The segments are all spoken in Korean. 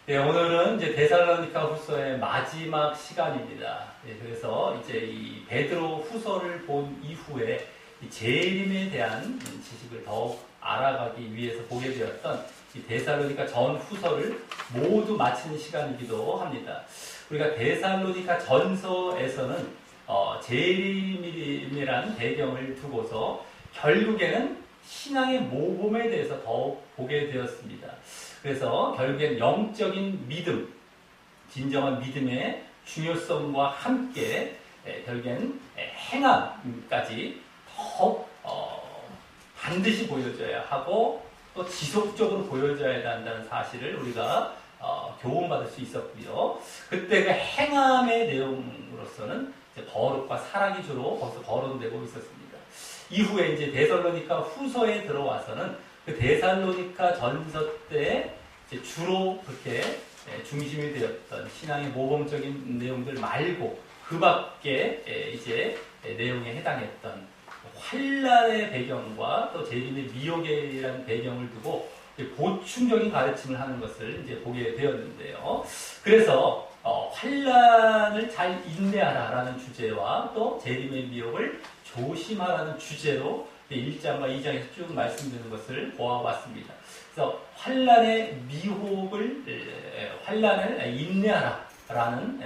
네, 오늘은 이제 데살로니가 후서의 마지막 시간입니다. 네, 그래서 이제 이 베드로 후서를 본 이후에 이 재림에 대한 지식을 더욱 알아가기 위해서 보게 되었던 이 데살로니가 전 후서를 모두 마치는 시간이기도 합니다. 우리가 데살로니가 전서에서는 재림이라는 배경을 두고서 결국에는 신앙의 모범에 대해서 더욱 보게 되었습니다. 그래서 결국엔 영적인 믿음, 진정한 믿음의 중요성과 함께 결국엔 행함까지 더욱 반드시 보여줘야 하고 또 지속적으로 보여줘야 한다는 사실을 우리가 교훈받을 수 있었고요. 그때 그 행함의 내용으로서는 이제 거룩과 사랑이 주로 거기서 거론되고 있었습니다. 이후에 이제 데살로니가 후서에 들어와서는 그 데살로니가 전서 때 이제 주로 그렇게 중심이 되었던 신앙의 모범적인 내용들 말고 그 밖에 이제 내용에 해당했던 환란의 배경과 또 재림의 미혹이라는 배경을 두고 보충적인 가르침을 하는 것을 이제 보게 되었는데요. 그래서 환란을 잘 인내하라라는 주제와 또 재림의 미혹을 조심하라는 주제로 1장과 2장에서 쭉 말씀드리는 것을 보아봤습니다. 그래서 환란의 환란을 인내하라라는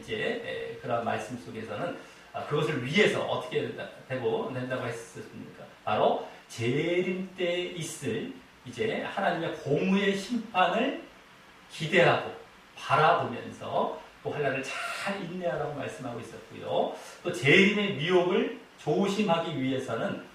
이제 그런 말씀 속에서는 그것을 위해서 어떻게 된다고 했었습니까? 바로 재림 때 있을 이제 하나님의 공의의 심판을 기대하고 바라보면서 그 환란을 잘 인내하라고 말씀하고 있었고요. 또 재림의 미혹을 조심하기 위해서는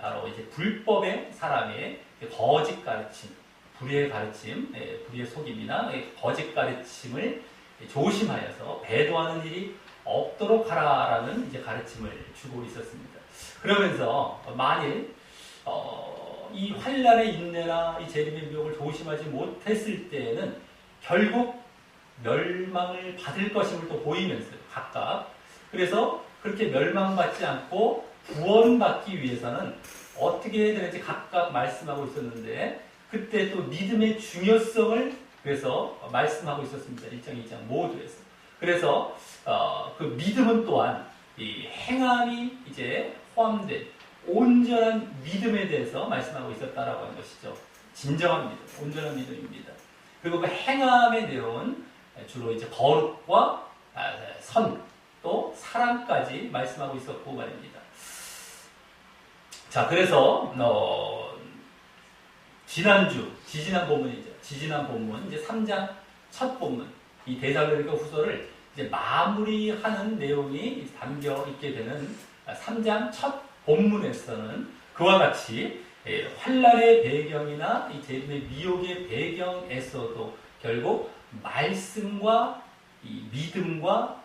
바로 이제 불법의 사람의 거짓 가르침, 불의의 가르침, 불의의 속임이나 거짓 가르침을 조심하여서 배도하는 일이 없도록 하라라는 이제 가르침을 주고 있었습니다. 그러면서 만일 이 환란의 인내나 이 재림의 미혹을 조심하지 못했을 때에는 결국 멸망을 받을 것임을 또 보이면서 각각 그래서 그렇게 멸망받지 않고 구원받기 위해서는 어떻게 해야 되는지 각각 말씀하고 있었는데 그때 또 믿음의 중요성을 그래서 말씀하고 있었습니다. 1장, 2장 모두에서. 그래서 그 믿음은 또한 이 행함이 이제 포함된 온전한 믿음에 대해서 말씀하고 있었다라고 하는 것이죠. 진정한 믿음, 온전한 믿음입니다. 그리고 그 행함의 내용은 주로 이제 거룩과 선, 또 사랑까지 말씀하고 있었고 말입니다. 자, 그래서 지지난 본문이죠. 지지난 본문 이제 3장 첫 본문 이 데살로니가 후서를 이제 마무리하는 내용이 담겨 있게 되는 3장 첫 본문에서는 그와 같이 환란의 배경이나 이 재림의 미혹의 배경에서도 결국 말씀과 이 믿음과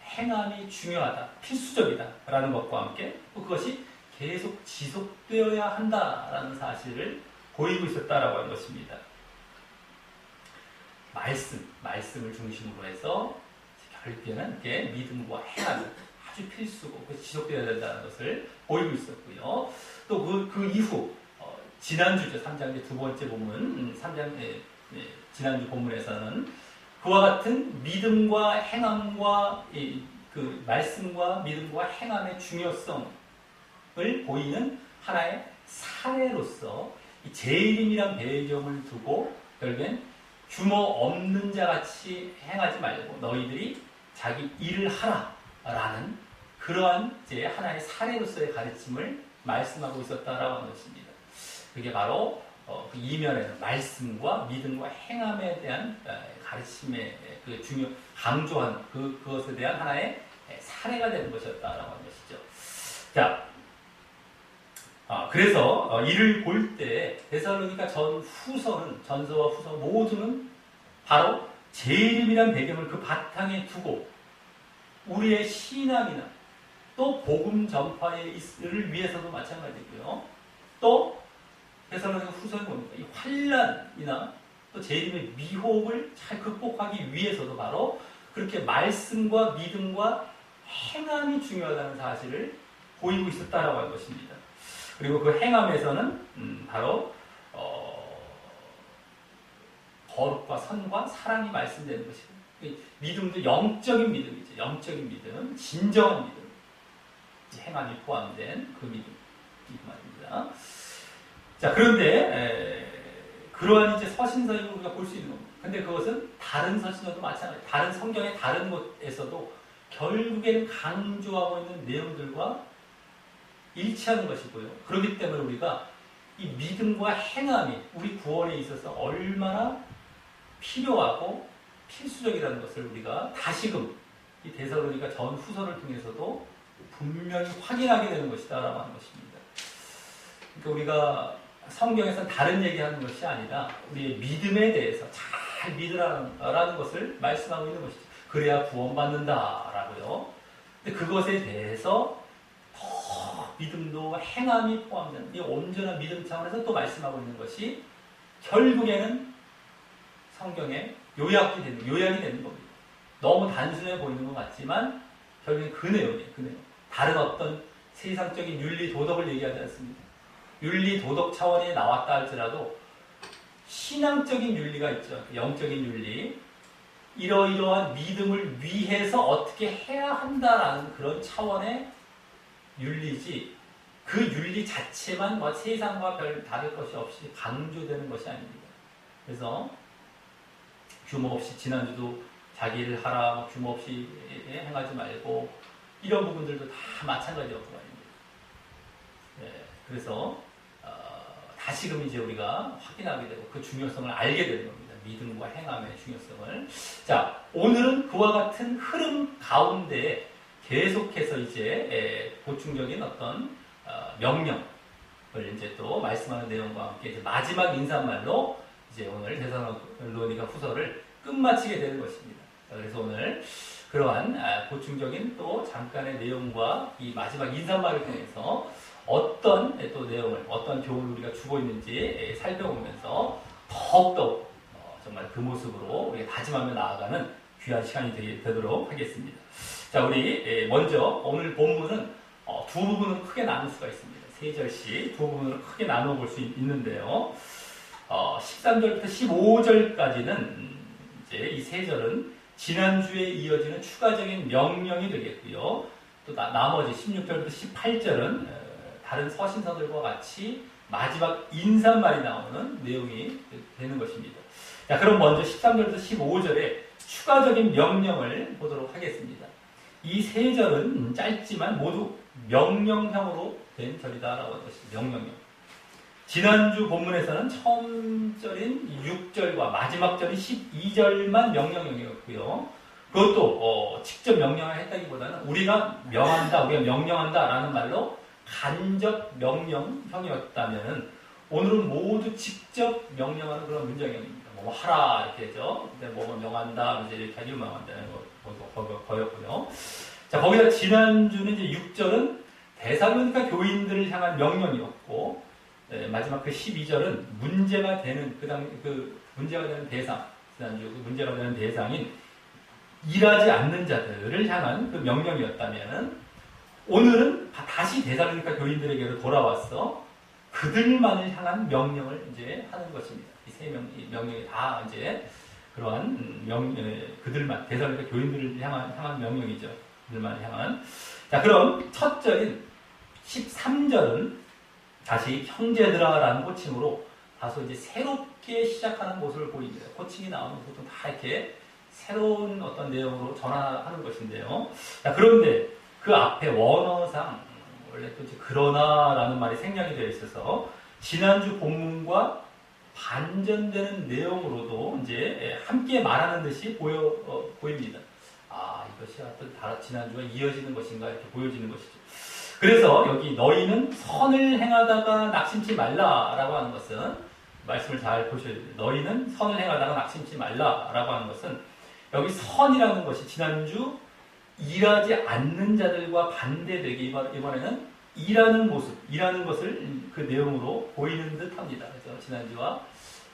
행함이 중요하다, 필수적이다라는 것과 함께 또 그것이 계속 지속되어야 한다라는 사실을 보이고 있었다라고 하는 것입니다. 말씀을 중심으로 해서 결국에는 이게 믿음과 행함이 아주 필수고 지속되어야 된다는 것을 보이고 있었고요. 또 그 이후 지난주죠. 3장 두 번째 본문 3장 지난주 본문에서는 그와 같은 믿음과 행함과 그 말씀과 믿음과 행함의 중요성을 보이는 하나의 사례로서 이 재림이란 배경을 두고 결국엔 규모 없는 자 같이 행하지 말고 너희들이 자기 일을 하라라는 그러한 이제 하나의 사례로서의 가르침을 말씀하고 있었다라고 하는 것입니다. 그게 바로 그 이면에는 말씀과 믿음과 행함에 대한 가르침의 그 강조한 그것에 대한 하나의 사례가 되는 것이었다라고 하는 것이죠. 자, 그래서 이를 볼 때 데살로니가 전서와 후서 모두는 바로 재림이란 배경을 그 바탕에 두고 우리의 신앙이나 또 복음 전파를 위해서도 마찬가지고요. 또 데살로니가 후서에 보니까 이 환란이나 또 재림의 미혹을 잘 극복하기 위해서도 바로 그렇게 말씀과 믿음과 행함이 중요하다는 사실을 보이고 있었다라고 하는 것입니다. 그리고 그 행함에서는 바로 거룩과 선과 사랑이 말씀되는 것이고, 믿음도 영적인 믿음이죠. 영적인 믿음, 진정한 믿음, 행함이 포함된 그 믿음, 이 말입니다. 자, 그런데 그러한 이제 서신서를 우리가 볼 수 있는 겁니다. 근데 그것은 다른 서신서도 마찬가지, 다른 성경의 다른 곳에서도 결국에는 강조하고 있는 내용들과 일치하는 것이고요. 그렇기 때문에 우리가 이 믿음과 행함이 우리 구원에 있어서 얼마나 필요하고 필수적이라는 것을 우리가 다시금 이 데살로니가 전 후서를 통해서도 분명히 확인하게 되는 것이다라고 하는 것입니다. 그러니까 우리가 성경에서는 다른 얘기하는 것이 아니라 우리의 믿음에 대해서 잘 믿으라는 것을 말씀하고 있는 것이죠. 그래야 구원받는다라고요. 근데 그것에 대해서 더 믿음도 행함이 포함된 이 온전한 믿음 차원에서 또 말씀하고 있는 것이 결국에는 성경의 요약이 되는 겁니다. 너무 단순해 보이는 것 같지만 결국엔 그 내용이에요. 그 내용. 다른 어떤 세상적인 윤리 도덕을 얘기하지 않습니다. 윤리 도덕 차원에 나왔다 할지라도 신앙적인 윤리가 있죠. 영적인 윤리. 이러이러한 믿음을 위해서 어떻게 해야 한다라는 그런 차원의 윤리지, 그 윤리 자체만 뭐 세상과 별 다를 것이 없이 강조되는 것이 아닙니다. 그래서 규모 없이, 지난주도 자기 일을 하라, 뭐 규모 없이 행하지 말고, 이런 부분들도 다 마찬가지였고 말입니다. 네, 그래서 다시금 이제 우리가 확인하게 되고 그 중요성을 알게 되는 겁니다. 믿음과 행함의 중요성을. 자, 오늘은 그와 같은 흐름 가운데 계속해서 이제 보충적인 어떤 명령을 이제 또 말씀하는 내용과 함께 이제 마지막 인사말로 이제 오늘 데살로니가 후서를 끝마치게 되는 것입니다. 자, 그래서 오늘 그러한 보충적인 또 잠깐의 내용과 이 마지막 인사말을 통해서 어떤 또 내용을, 어떤 교훈을 우리가 주고 있는지 살펴보면서 더욱더 정말 그 모습으로 우리가 다짐하며 나아가는 귀한 시간이 되도록 하겠습니다. 자, 우리 먼저 오늘 본문은 두 부분으로 크게 나눌 수가 있습니다. 세 절씩 두 부분으로 크게 나눠 볼 수 있는데요. 13절부터 15절까지는 이제 이 세 절은 지난주에 이어지는 추가적인 명령이 되겠고요. 또 나머지 16절부터 18절은 다른 서신서들과 같이 마지막 인사말이 나오는 내용이 되는 것입니다. 자, 그럼 먼저 13절부터 15절에 추가적인 명령을 보도록 하겠습니다. 이 세 절은 짧지만 모두 명령형으로 된 절이다라고 하는 것입니다. 명령형. 지난주 본문에서는 처음 절인 6절과 마지막 절인 12절만 명령형이었고요. 그것도 직접 명령을 했다기보다는 우리가 명령한다라는 말로 간접 명령형이었다면 오늘은 모두 직접 명령하는 그런 문장형입니다. 뭐 하라 이렇게 했죠. 근데 뭐 명한다 이제 이렇게 하기 명한다는 거였고요. 자, 거기다 지난주는 이제 6절은 데살로니가 교인들을 향한 명령이었고, 마지막 그 12절은 문제가 되는 문제가 되는 대상, 지난주 그 문제가 되는 대상인 일하지 않는 자들을 향한 그 명령이었다면 오늘은 다시 데살로니가 교인들에게로 돌아와서 그들만을 향한 명령을 이제 하는 것입니다. 이 세 명령이 다 이제 그러한 그들만, 데살로니가 교인들을 향한 명령이죠. 그들만을 향한. 자, 그럼 첫 절인 13절은 다시 형제들아라는 호칭으로 다소 이제 새롭게 시작하는 모습을 보입니다. 호칭이 나오면 보통 다 이렇게 새로운 어떤 내용으로 전환하는 것인데요. 자, 그런데 그 앞에 원어상 원래 또 이제 그러나라는 말이 생략이 되어 있어서 지난주 본문과 반전되는 내용으로도 이제 함께 말하는 듯이 보입니다. 아, 이것이 어떤 지난주와 이어지는 것인가 이렇게 보여지는 것이죠. 그래서 여기 너희는 선을 행하다가 낙심치 말라라고 하는 것은 말씀을 잘 보셔야 돼요. 너희는 선을 행하다가 낙심치 말라라고 하는 것은 여기 선이라는 것이 지난주 일하지 않는 자들과 반대되게 이번에는 일하는 모습, 일하는 것을 그 내용으로 보이는 듯 합니다. 그래서 지난주와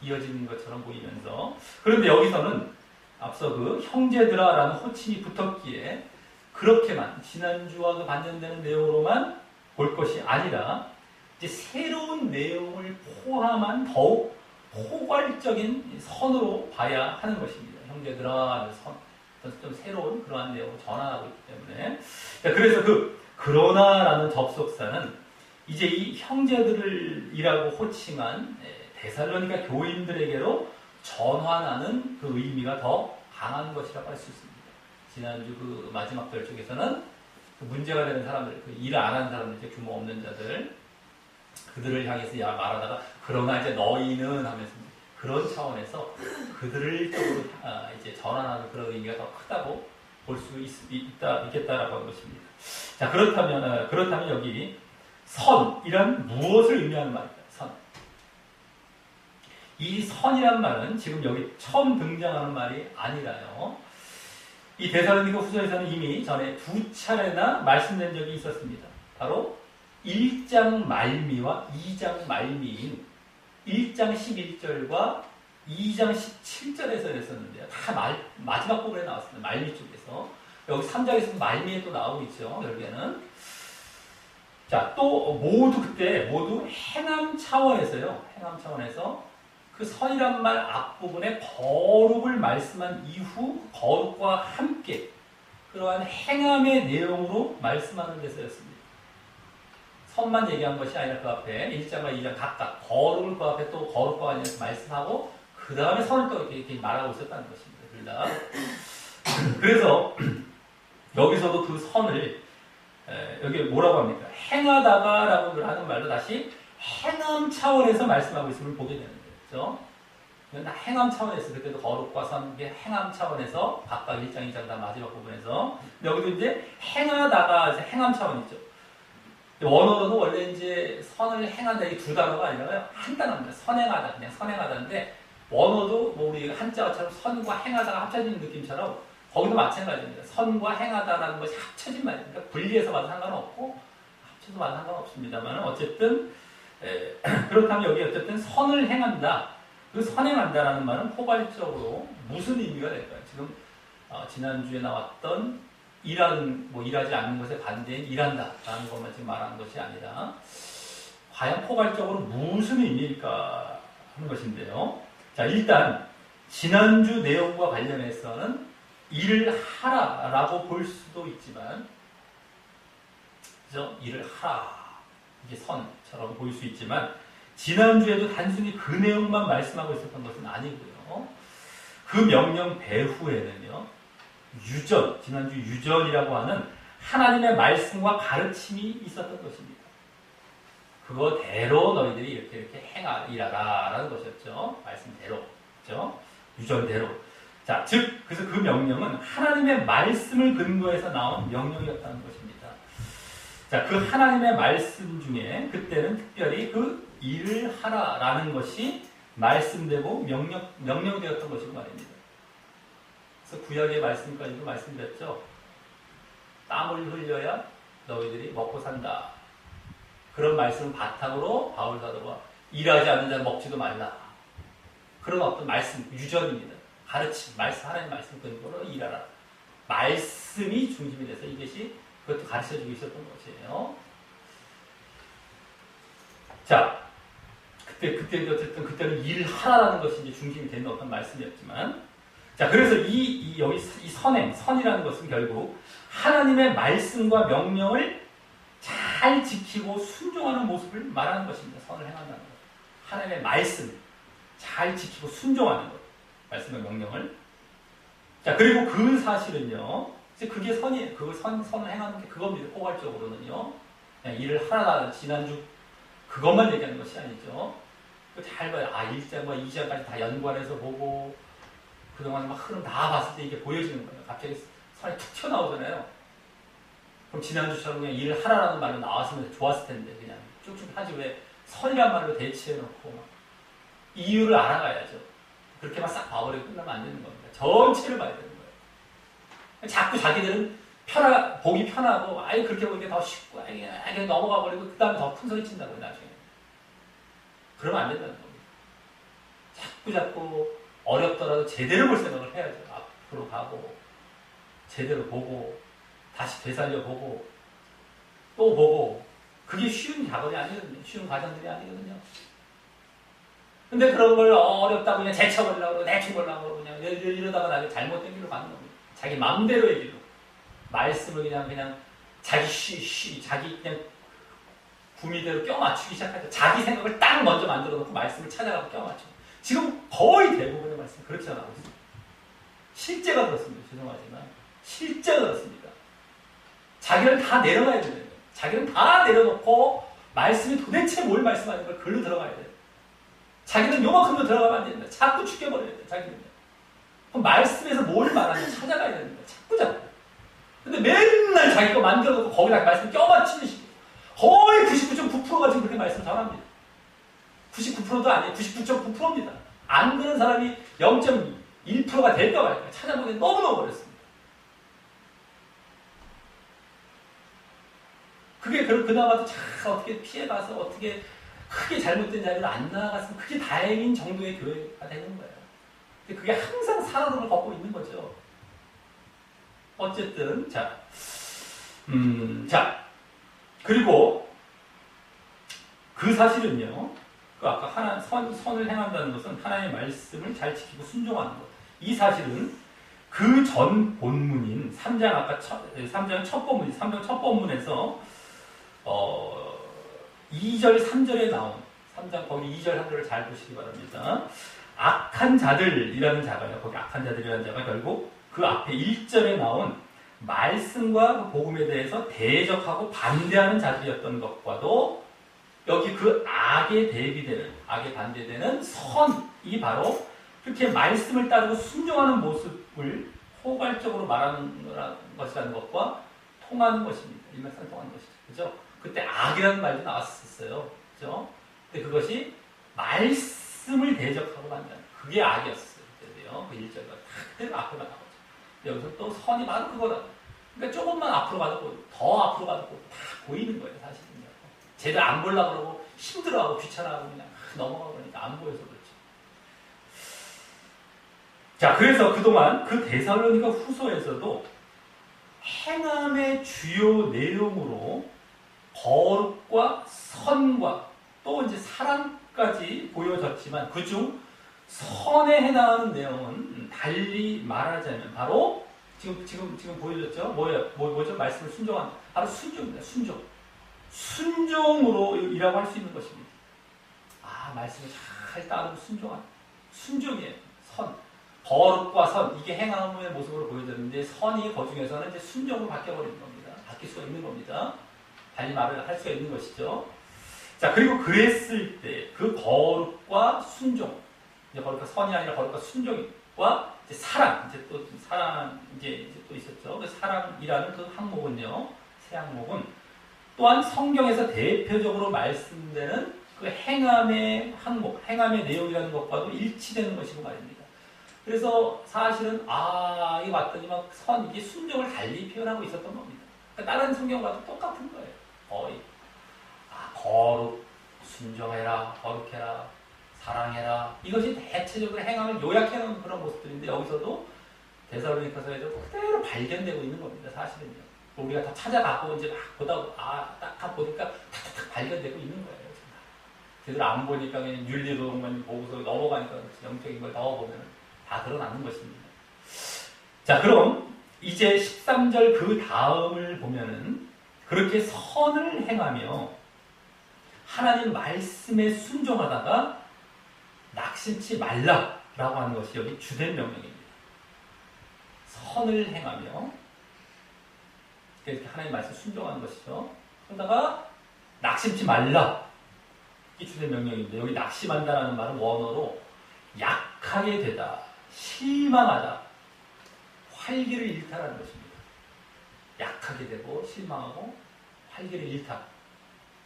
이어지는 것처럼 보이면서 그런데 여기서는 앞서 그 형제들아라는 호칭이 붙었기에 그렇게만 지난주와 그 반전되는 내용으로만 볼 것이 아니라 이제 새로운 내용을 포함한 더욱 포괄적인 선으로 봐야 하는 것입니다. 형제들아, 좀 새로운 그러한 내용을 전환하고 있기 때문에. 자, 그래서 그러나라는 접속사는 이제 이 형제들이라고 호칭한 데살로니가 교인들에게로 전환하는 그 의미가 더 강한 것이라고 할 수 있습니다. 지난주 그 마지막 절 쪽에서는 그 문제가 되는 사람들, 그 일 안 하는 사람들, 규모 없는 자들, 그들을 향해서 말하다가 그러나 이제 너희는 하면서 그런 차원에서 그들을 쪽으로 이제 전환하는 그런 의미가 더 크다고 볼 수 있겠다라고 하는 것입니다. 자, 그렇다면 여기 선이란 무엇을 의미하는 말일까요? 선. 이 선이란 말은 지금 여기 처음 등장하는 말이 아니라요. 이 데살로니가 후서에서는 이미 전에 2차례나 말씀된 적이 있었습니다. 바로 1장 말미와 2장 말미인 1장 11절과 2장 17절에서 했었는데요. 다 마지막 부분에 나왔습니다. 말미 쪽에서. 여기 3장에서 말미에 또 나오고 있죠. 결국에는. 자, 또 모두 행함 차원에서요. 행함 차원에서 그 선이란 말 앞부분에 거룩을 말씀한 이후 거룩과 함께 그러한 행함의 내용으로 말씀하는 데서였습니다. 선만 얘기한 것이 아니라 그 앞에 1장과 2장 각각 거룩을 그 앞에 또 거룩과 관련해서 말씀하고 그 다음에 선을 또 이렇게 말하고 있었다는 것입니다. 둘 다. 그래서 여기서도 그 선을 여기 뭐라고 합니까? 행하다가라고 하는 말도 다시 행함 차원에서 말씀하고 있음을 보게 되는 거예요. 그렇죠? 행함 차원에서 그때도 거룩과 선, 행함 차원에서 각각 1장, 2장 다 마지막 부분에서 여기도 이제 행하다가 이제 행함 차원이죠. 원어로는 원래 이제 선을 행한다 이 두 단어가 아니라 한 단어입니다. 선행하다, 그냥 선행하다인데 원어도 뭐 우리 한자어처럼 선과 행하다가 합쳐지는 느낌처럼 거기도 마찬가지입니다. 선과 행하다라는 것이 합쳐진 말입니다. 그러니까 분리해서 봐도 상관없고 합쳐서 봐도 상관없습니다만 어쨌든 그렇다면 여기 어쨌든 선을 행한다. 그 선행한다라는 말은 포괄적으로 무슨 의미가 될까요? 지금 지난주에 나왔던 일하지 않는 것에 반대인 일한다라는 것만 지금 말하는 것이 아니라 과연 포괄적으로 무슨 의미일까 하는 것인데요. 자, 일단 지난주 내용과 관련해서는 일을 하라라고 볼 수도 있지만, 그죠? 일을 하라 이게 선처럼 보일 수 있지만 지난주에도 단순히 그 내용만 말씀하고 있었던 것은 아니고요. 그 명령 배후에는요. 지난주 유전이라고 하는 하나님의 말씀과 가르침이 있었던 것입니다. 그거대로 너희들이 이렇게 일하라라는 것이었죠. 말씀대로. 그렇죠? 유전대로. 자, 즉, 그래서 그 명령은 하나님의 말씀을 근거해서 나온 명령이었다는 것입니다. 자, 그 하나님의 말씀 중에 그때는 특별히 그 일을 하라라는 것이 말씀되고 명령되었던 것이고 말입니다. 그래서 구약의 말씀까지도 말씀드렸죠. 땀을 흘려야 너희들이 먹고 산다. 그런 말씀을 바탕으로 바울 사도가 일하지 않는 자는 먹지도 말라. 그런 어떤 말씀, 유전입니다. 가르침, 하나님 말씀 근거로 일하라. 말씀이 중심이 돼서 이것이 그것도 가르쳐주고 있었던 것이에요. 자, 그때 어쨌든 그때는 일하라는 것이 이제 중심이 되는 어떤 말씀이었지만, 자, 그래서 여기 이 선이라는 것은 결국 하나님의 말씀과 명령을 잘 지키고 순종하는 모습을 말하는 것입니다. 선을 행한다는 것. 하나님의 말씀 잘 지키고 순종하는 것. 말씀과 명령을. 자, 그리고 그 사실은요. 이제 그게 선이에요. 선을 행하는 게 그겁니다. 포괄적으로는요. 그냥 일을 하라는 지난주 그것만 얘기하는 것이 아니죠. 잘 봐요. 1장과 2장까지 다 연관해서 보고 그동안 막 흐름 다 봤을 때 이게 보여지는 거예요. 갑자기 선이 툭 튀어나오잖아요. 그럼 지난주처럼 그냥 일을 하라는 말로 나왔으면 좋았을 텐데 그냥 쭉쭉 하지 왜 선이란 말로 대치해놓고 막 이유를 알아가야죠. 그렇게만 싹 봐버리고 끝나면 안 되는 겁니다. 전체를 봐야 되는 거예요. 자꾸 자기들은 보기 편하고 그렇게 보니까 더 쉽고 그냥 넘어가 버리고 그 다음에 더 큰 소리 친다고요. 나중에. 그러면 안 된다는 겁니다. 자꾸 어렵더라도 제대로 볼 생각을 해야죠. 앞으로 가고 제대로 보고 다시 되살려보고 또 보고 그게 쉬운 작업이 아니거든요. 쉬운 과정들이 아니거든요. 근데 그런 걸 어렵다고 그냥 제쳐버리려고 그러고 대충 보려고 그러고 그냥 이러다가 나중에 잘못된 길로 가는 겁니다. 자기 마음대로의 길로. 말씀을 그냥 자기 그냥 구미대로 껴맞추기 시작하죠. 자기 생각을 딱 먼저 만들어 놓고 말씀을 찾아가고 껴맞추고. 지금 거의 대부분의 말씀 그렇게 나오고 있습니다. 실제가 그렇습니다. 죄송하지만. 실제가 그렇습니다. 자기를 다 내려가야 되는 거예요. 자기를 다 내려놓고 말씀이 도대체 뭘 말씀하는 걸 글로 들어가야 돼요. 자기는 요만큼도 들어가면 안 됩니다. 자꾸 죽여버려야 돼요. 자기는. 그럼 말씀에서 뭘 말하는지 찾아가야 됩니다. 자꾸잖아요. 근데 맨날 자기 거 만들어놓고 거기다 말씀 껴맞추는 식이에요. 거의 99.9%가 지금 그렇게 말씀 전합니다. 99%도 아니에요. 99.9%입니다. 안 그런 사람이 0.1%가 될까 말까 찾아보기 너무너무 어렵습니다. 그게 그나마도 잘 어떻게 피해가서 어떻게 크게 잘못된 자리로 안 나아갔으면 그게 다행인 정도의 교회가 되는 거예요. 근데 그게 항상 살아남을 걷고 있는 거죠. 어쨌든 자, 그리고 그 사실은요. 그 아까 선을 행한다는 것은 하나님의 말씀을 잘 지키고 순종하는 것. 이 사실은 그 전 본문인 3장 아까 3장 첫 본문, 3장 첫 본문에서 2절, 3절에 나온 3장 거기 2절, 3절을 잘 보시기 바랍니다. 악한 자들이라는 자가요. 거기 악한 자들이라는 자가 결국 그 앞에 1절에 나온 말씀과 그 복음에 대해서 대적하고 반대하는 자들이었던 것과도 여기 그 악에 대비되는, 악에 반대되는 선이 바로 그렇게 말씀을 따르고 순종하는 모습을 포괄적으로 말하는 것이라는 것과 통하는 것입니다. 일맥상통하는 것이죠. 그죠? 그때 악이라는 말도 나왔었어요. 그죠? 근데 그것이 말씀을 대적하고 반대하는 그게 악이었어요. 그때도요. 그 1절과 그대로 앞으로 나오죠. 여기서 또 선이 바로 그거다. 그러니까 조금만 앞으로 가도 더 앞으로 가도 다 보이는 거예요. 사실은요. 제대로 안 보려고 그러고 힘들어하고 귀찮아하고 그냥 넘어가고 그러니까 안 보여서 그렇죠. 자, 그래서 그동안 그 데살로니가 후서에서도 행함의 주요 내용으로 거룩과 선과 또 이제 사랑까지 보여졌지만 그중 선에 해당하는 내용은 달리 말하자면 바로 지금 보여줬죠? 뭐죠? 말씀을 순종하는 바로 순종입니다. 순종으로 이라고 할 수 있는 것입니다. 말씀을 잘 따르고 순종이에요. 선. 거룩과 선. 이게 행함의 모습으로 보여졌는데 선이 그 중에서는 이제 순종으로 바뀌어버리는 겁니다. 바뀔 수가 있는 겁니다. 달리 말을 할 수가 있는 것이죠. 자, 그리고 그랬을 때 그 거룩과 순종. 이제 거룩과 선이 아니라 거룩과 순종과 이제 사랑. 이제 또 사랑 이제 또 있었죠. 그 사랑이라는 그 항목은요. 새 항목은 또한 성경에서 대표적으로 말씀되는 그 행함의 항목, 행함의 내용이라는 것과도 일치되는 것이고 말입니다. 그래서 사실은 이거 봤더니만 이게 순종을 달리 표현하고 있었던 겁니다. 그러니까 다른 성경과도 똑같은 거예요. 거의 거룩, 순종해라, 거룩해라, 사랑해라. 이것이 대체적으로 행함을 요약해놓은 그런 모습들인데 여기서도 데살로니가서에도 그대로 발견되고 있는 겁니다. 사실은요. 우리가 다 찾아가고 이제 막 딱 보니까 탁탁탁 발견되고 있는 거예요. 제대로 안 보니까 그냥 윤리도만 보고서 넘어가니까 영적인 걸 넣어보면 다 드러나는 것입니다. 자, 그럼 이제 13절 그 다음을 보면은 그렇게 선을 행하며 하나님 말씀에 순종하다가 낙심치 말라라고 하는 것이 여기 주된 명령입니다. 선을 행하며 이렇게 하나님 말씀 순종하는 것이죠. 그러다가 낙심치 말라. 이게 주된 명령인데 여기 낙심한다라는 말은 원어로 약하게 되다, 실망하다, 활기를 잃다라는 것입니다. 약하게 되고 실망하고 활기를 잃다.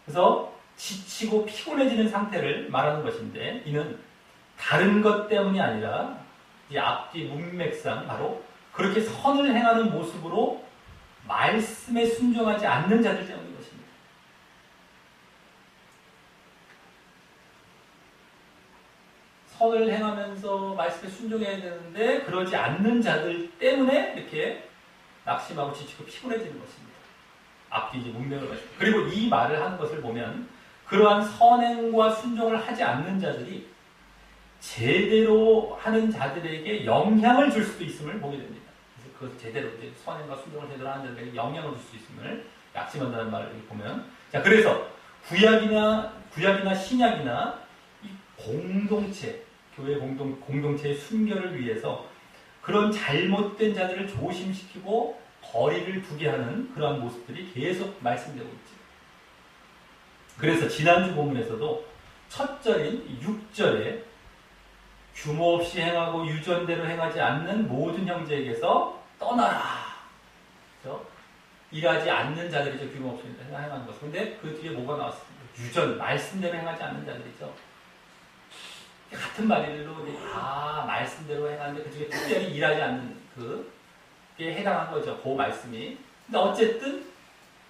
그래서 지치고 피곤해지는 상태를 말하는 것인데 이는 다른 것 때문이 아니라 이 앞뒤 문맥상 바로 그렇게 선을 행하는 모습으로 말씀에 순종하지 않는 자들 때문인 것입니다. 선을 행하면서 말씀에 순종해야 되는데 그러지 않는 자들 때문에 이렇게 낙심하고 지치고 피곤해지는 것입니다. 앞뒤 이제 문맥을 가지고. 그리고 이 말을 하는 것을 보면 그러한 선행과 순종을 하지 않는 자들이 제대로 하는 자들에게 영향을 줄 수도 있음을 보게 됩니다. 그래서 그 제대로 이제 선행과 순종을 제대로 하는 자들에게 영향을 줄 수 있음을 약심한다는 말을 보면, 자, 그래서 구약이나 신약이나 이 공동체, 교회 공동체의 순결을 위해서 그런 잘못된 자들을 조심시키고 거리를 두게 하는 그러한 모습들이 계속 말씀되고 있죠. 그래서 지난주 본문에서도 첫 절인 6절에 규모 없이 행하고 유전대로 행하지 않는 모든 형제에게서 떠나라. 그렇죠? 일하지 않는 자들이죠. 규모 없이 행하는 것. 근데 그 뒤에 뭐가 나왔습니까? 유전, 말씀대로 행하지 않는 자들이죠. 같은 말들로 말씀대로 행하는데 그 중에 특별히 일하지 않는 그게 해당한 거죠. 그 말씀이. 근데 어쨌든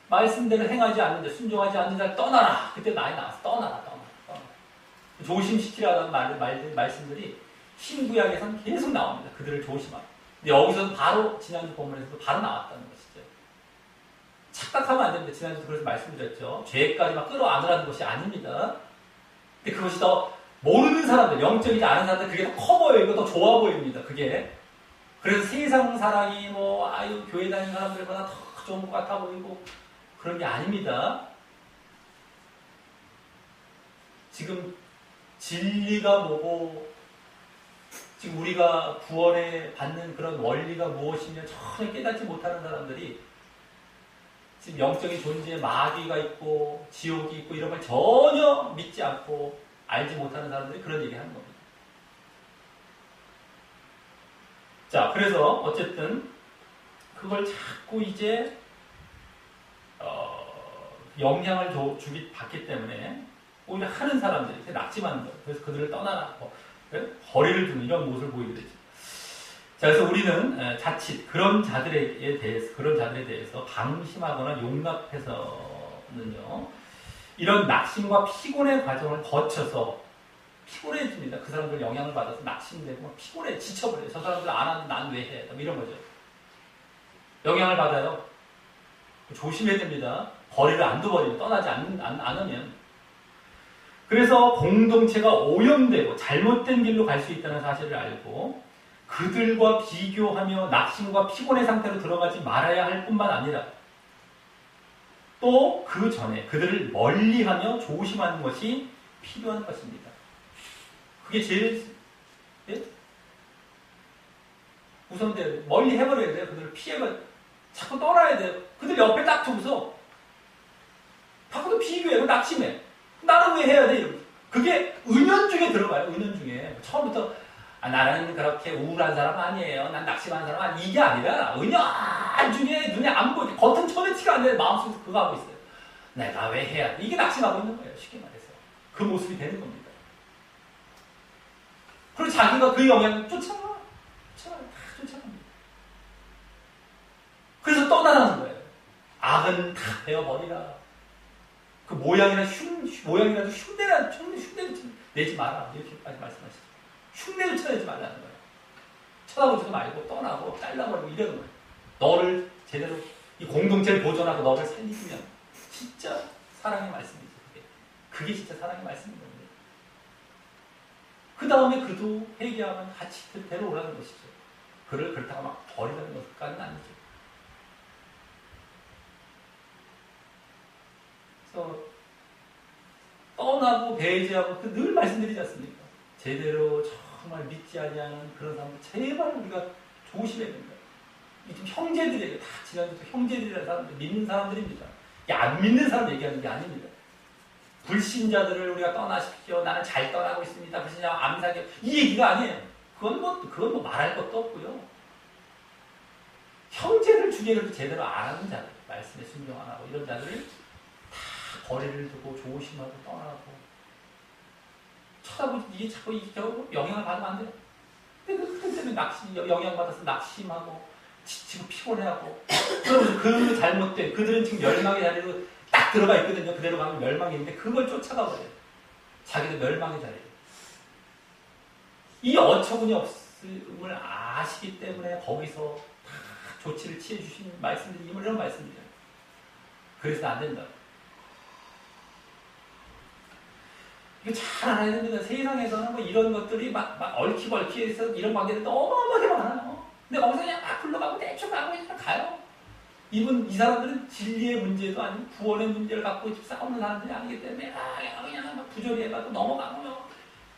말씀대로 행하지 않는데 순종하지 않는 자를 떠나라. 그때 많이 나왔어. 떠나라. 조심시키라는 말씀들이 신구약에서는 계속 나옵니다. 그들을 조심하라. 근데 여기서도 바로 지난주 본문에서도 바로 나왔다는 것이죠. 착각하면 안 됩니다. 지난주도 그래서 말씀드렸죠. 죄까지 막 끌어안으라는 것이 아닙니다. 근데 그것이 더 모르는 사람들, 영적이지 않은 사람들 그게 더 커 보이고 더 좋아 보입니다. 그게. 그래서 세상 사랑이 교회 다니는 사람들보다 더 좋은 것 같아 보이고 그런 게 아닙니다. 지금 진리가 뭐고 지금 우리가 구원에 받는 그런 원리가 무엇이며 전혀 깨닫지 못하는 사람들이 지금 영적인 존재에 마귀가 있고 지옥이 있고 이런 걸 전혀 믿지 않고 알지 못하는 사람들이 그런 얘기 하는 겁니다. 자, 그래서 어쨌든 그걸 자꾸 이제 영향을 받기 때문에 오히려 하는 사람들이 낙심하는 거예요. 그래서 그들을 떠나라. 거리를 두는 이런 모습을 보이게 되죠. 자, 그래서 우리는 자칫 그런 자들에 대해서 방심하거나 용납해서는요, 이런 낙심과 피곤의 과정을 거쳐서 피곤해집니다. 그 사람들 영향을 받아서 낙심되고 피곤해, 지쳐버려요. 저 사람들 안 하면 난 왜 해? 이런 거죠. 영향을 받아요. 조심해야 됩니다. 거리를 안 두버리면, 떠나지 않으면. 그래서 공동체가 오염되고 잘못된 길로 갈 수 있다는 사실을 알고 그들과 비교하며 낙심과 피곤의 상태로 들어가지 말아야 할 뿐만 아니라 또 그 전에 그들을 멀리하며 조심하는 것이 필요한 것입니다. 그게 제일 우선돼요. 멀리 해버려야 돼요. 그들을 피해가 자꾸 떠나야 돼요. 그들 옆에 딱 두고서 자꾸 비교해, 낙심해. 나는 왜 해야 돼? 그게 은연중에 들어가요. 은연중에. 처음부터 나는 그렇게 우울한 사람 아니에요. 난 낙심하는 사람 아니에요. 이게 아니라 은연중에 눈에 안 보이게 겉은 전혀 티가 안 내요. 마음속에서 그거 하고 있어요. 내가 왜 해야 돼? 이게 낙심하고 있는 거예요. 쉽게 말해서. 그 모습이 되는 겁니다. 그리고 자기가 그 영향을 쫓아갑니다. 그래서 떠나라는 거예요. 악은 다 베어버리라. 그 모양이라도 흉내를 내지 마라. 이렇게까지 말씀하시죠. 흉내를 쳐내지 말라는 거예요. 쳐다보지도 말고 떠나고 잘라버리고 이러는 거예요. 너를 제대로 이 공동체를 보존하고 너를 살리면 진짜 사랑의 말씀이죠. 그게 진짜 사랑의 말씀인 겁니다. 그 다음에 그도 회개하면 같이 데려오라는 것이죠. 그를 그렇다고 막 버리라는 것까지는 아니죠. 그래서 떠나고 배제하고 늘 말씀드리지 않습니까? 제대로 정말 믿지 아니하는 그런 사람들 제발 우리가 조심해야 됩니다. 지금 형제들이에요. 다 지난주부터 형제들이라는 사람들 믿는 사람들입니다. 안 믿는 사람 얘기하는 게 아닙니다. 불신자들을 우리가 떠나십시오. 나는 잘 떠나고 있습니다. 불신자 암사교 이 얘기가 아니에요. 그건 뭐 말할 것도 없고요. 형제를 중에라도 제대로 안 하는 자들, 말씀에 순종 안 하고 이런 자들을 거리를 두고 조심하고 떠나고 쳐다보지 이게 자꾸 영향을 받으면 안 돼요. 근데 그 때문에 영향받아서 낙심하고 지치고 피곤해하고 그러면서 그 잘못된 그들은 지금 멸망의 자리로 딱 들어가 있거든요. 그대로 가면 멸망이 있는데 그걸 쫓아가 버려요. 자기도 멸망의 자리에. 이 어처구니 없음을 아시기 때문에 거기서 다 조치를 취해 주신 말씀들이 이런 말씀이에요. 그래서 안 된다. 이거 잘 알아야 됩니다. 세상에서는 뭐 이런 것들이 막 얽히고 이런 관계들이 어마어마하게 많아요. 근데 거기서 그냥 막 굴러가고 대충 가고 그냥 가요. 이 사람들은 진리의 문제도 아니고 구원의 문제를 갖고 싸우는 사람들이 아니기 때문에 그냥 막 부조리해가지고 넘어가고요.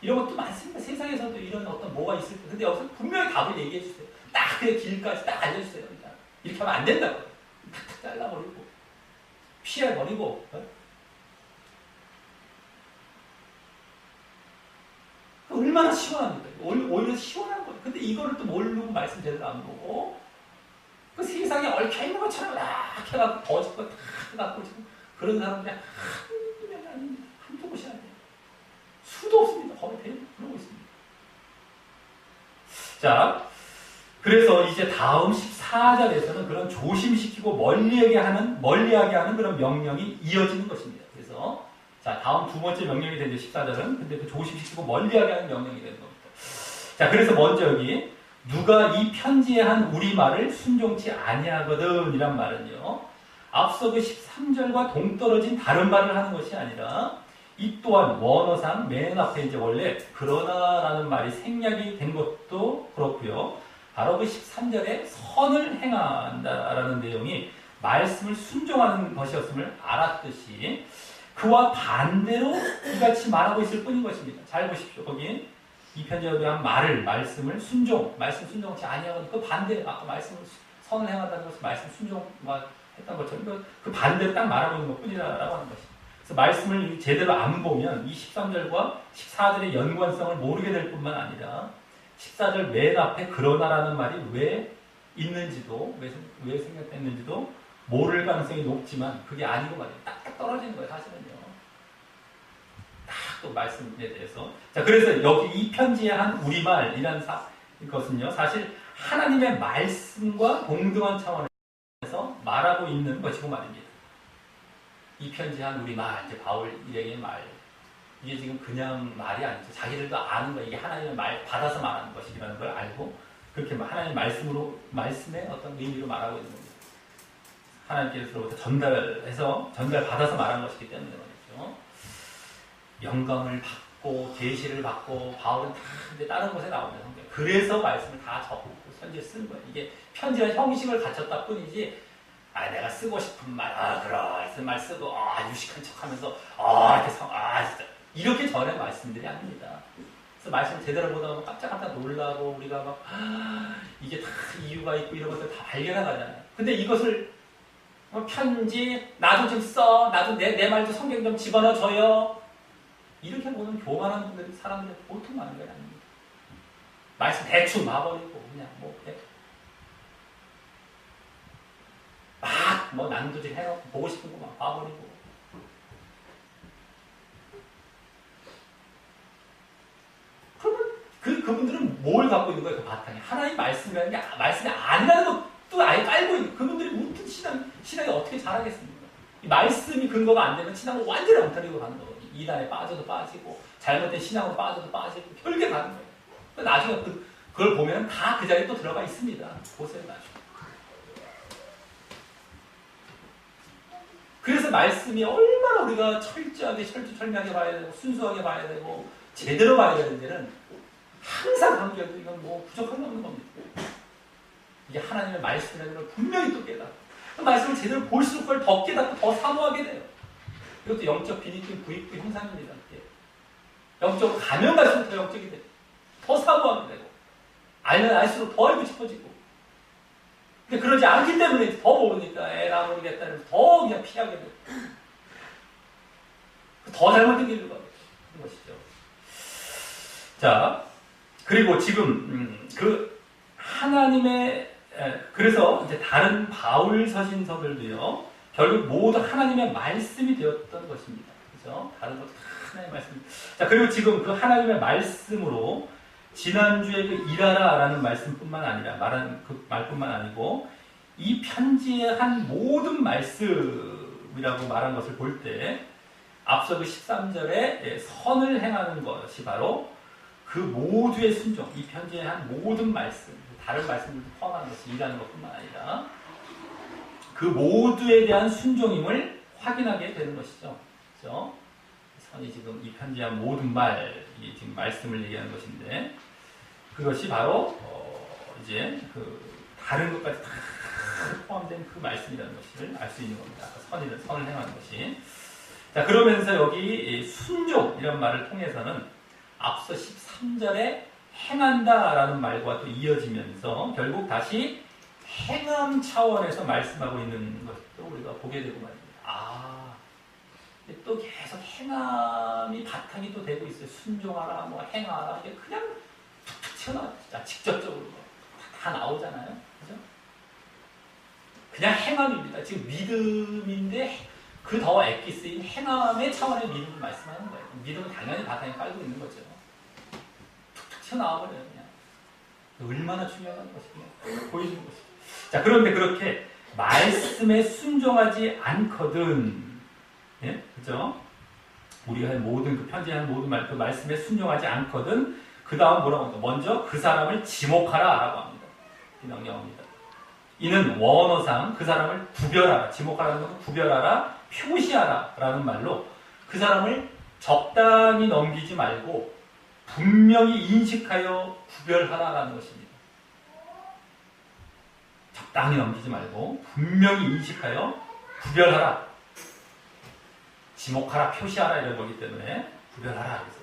이런 것도 많습니다. 세상에서도 이런 어떤 뭐가 있을 때. 근데 여기서 분명히 답을 얘기해 주세요. 딱 그 길까지 딱 알려주세요. 그러니까 이렇게 하면 안 된다고. 탁탁 잘라버리고 피해버리고 얼마나 시원합니까? 오히려 시원한 거예요. 근데 이거를 또 모르고 말씀 제대로 안 보고 그 세상에 얽혀있는 것처럼 막 해갖고 거짓거 다 해갖고 지금 그런 사람들이 한두 곳이 아니에요. 수도 없습니다. 거의 대부분 그러고 있습니다. 자, 그래서 이제 다음 14절에서는 그런 조심시키고 멀리하게 하는 그런 명령이 이어지는 것입니다. 그래서 자, 다음 두 번째 명령이 되는 14절은 근데 그 조심시키고 멀리하게 하는 명령이 되는 겁니다. 자, 그래서 먼저 여기 누가 이 편지에 한 우리말을 순종치 아니하거든 이란 말은요. 앞서 그 13절과 동떨어진 다른 말을 하는 것이 아니라 이 또한 원어상 맨 앞에 이제 원래 그러나라는 말이 생략이 된 것도 그렇고요. 바로 그 13절에 선을 행한다라는 내용이 말씀을 순종하는 것이었음을 알았듯이 그와 반대로 이같이 말하고 있을 뿐인 것입니다. 잘 보십시오. 거기 이 편지에 대한 말씀을 말씀 순종치 아니하거든. 그 반대, 아까 말씀을 선을 행한다는 것은 말씀 순종했던 것처럼 그 반대로 딱 말하고 있는 것 뿐이라고 하는 것입니다. 그래서 말씀을 제대로 안 보면 이 13절과 14절의 연관성을 모르게 될 뿐만 아니라 14절 맨 앞에 그러나라는 말이 왜 있는지도, 왜 생략됐는지도 모를 가능성이 높지만 그게 아니고 말이에요. 딱딱 떨어지는 거예요, 사실은요. 딱 또 말씀에 대해서. 자, 그래서 여기 이 편지에 한 우리말이라는 것은요, 사실 하나님의 말씀과 동등한 차원에서 말하고 있는 것이고 말입니다. 이 편지에 한 우리말, 이제 바울 일행의 말. 이게 지금 그냥 말이 아니죠. 자기들도 아는 거예요. 이게 하나님의 말, 받아서 말하는 것이라는 걸 알고, 그렇게 하나님의 말씀의 어떤 의미로 말하고 있는 겁니다. 하나님께로부터 전달받아서 말하는 것이기 때문에 말이죠. 영감을 받고, 계시를 받고, 바울은 다, 근데 다른 곳에 나오는 성경. 그래서 말씀을 다 적고, 편지에 쓴 거예요. 이게 편지가 형식을 갖췄다 뿐이지, 내가 쓰고 싶은 말, 그런 말 쓰고, 유식한 척 하면서, 진짜. 이렇게 전해 말씀들이 아닙니다. 그래서 말씀 제대로 보다 보면 깜짝깜짝 놀라고, 우리가 막, 이게 다 이유가 있고, 이런 것들 다 발견해가잖아요. 근데 이것을, 편지, 나도 좀 써, 나도 내 말도 성경 좀 집어넣어줘요. 이렇게 보는 교만한 사람들이 보통 많은 게 아닙니다. 말씀 대충 봐버리고, 그냥 난도질 해놓고 보고 싶은 것만 봐버리고. 그러면 그분들은 뭘 갖고 있는 거예요? 그 바탕에. 하나님 말씀이라는 게 말씀이 아니라는 것도 아예 깔고 있는, 그분들이 무슨 신앙이 어떻게 잘하겠습니까? 이 말씀이 근거가 안 되면 신앙을 완전히 엉터리로 가는 거거든요. 이단에 빠져도 빠지고, 잘못된 신앙으로 빠져도 빠지고, 별게 가는 거예요. 나중에 그걸 보면 다 그 자리에 또 들어가 있습니다. 보세요, 나중에. 그래서 말씀이 얼마나 우리가 철저하게 봐야 되고, 순수하게 봐야 되고, 제대로 봐야 되는지는 항상 강조해도 이건 부족한 게 없는 겁니다. 이게 하나님의 말씀이라는 걸 분명히 또 깨닫고, 그 말씀을 제대로 볼수록 그걸 더 깨닫고 더 사모하게 돼요. 이것도 영적 비리낌, 부익부 형상입니다. 영적으로 가면 갈수록 더 영적이 돼요. 더 사모하게 되고, 알면 알수록 더 알고 싶어지고. 근데 그러지 않기 때문에 더 모르니까 나 모르겠다 이러면서 더 그냥 피하게 되고 더 잘못된 길로 가는 것이죠. 자, 그리고 지금 그래서 이제 다른 바울 서신서들도요, 결국 모두 하나님의 말씀이 되었던 것입니다. 그죠? 다른 것도 하나님의 말씀. 자, 그리고 지금 그 하나님의 말씀으로 지난주에 그 일하라라는 말씀뿐만 아니라 그 말뿐만 아니고 이 편지에 한 모든 말씀이라고 말한 것을 볼 때 앞서 그 13절에 선을 행하는 것이 바로 그 모두의 순종, 이 편지에 한 모든 말씀, 다른 말씀들도 포함하는 것이 일하는 것뿐만 아니라 그 모두에 대한 순종임을 확인하게 되는 것이죠. 그렇죠? 선이 지금 이 편지한 모든 말, 이 지금 말씀을 얘기하는 것인데, 그것이 바로 이제 그 다른 것까지 다 포함된 그 말씀이라는 것을 알 수 있는 겁니다. 선을 행하는 것이. 자, 그러면서 여기 순종 이런 말을 통해서는 앞서 13절에 행한다라는 말과 또 이어지면서 결국 다시 행함 차원에서 말씀하고 있는 것도 우리가 보게 되고 말입니다. 또 계속 행함이 바탕이 또 되고 있어요. 순종하라, 뭐 행하라, 이게 그냥 툭툭 튀어나와. 직접적으로 다 나오잖아요. 그죠? 그냥 행함입니다. 지금 믿음인데 그 더 액기 쓰인 행함의 차원의 믿음을 말씀하는 거예요. 믿음은 당연히 바탕에 깔고 있는 거죠. 툭툭 튀어나와버려요. 그냥. 얼마나 중요한 것이냐 보여주는 것이죠. 자, 그런데 그렇게 말씀에 순종하지 않거든, 예? 그죠? 우리가 한 모든 그 편지하는 모든 말, 그 말씀에 순종하지 않거든. 그 다음 뭐라고 합니까? 먼저 그 사람을 지목하라라고 합니다. 이 명령합니다. 이는 원어상 그 사람을 구별하라, 지목하라는 것은 구별하라, 표시하라라는 말로 그 사람을 적당히 넘기지 말고 분명히 인식하여 구별하라라는 것입니다. 적당히 넘기지 말고 분명히 인식하여 구별하라, 지목하라, 표시하라 이런 거기 때문에 구별하라. 그래서.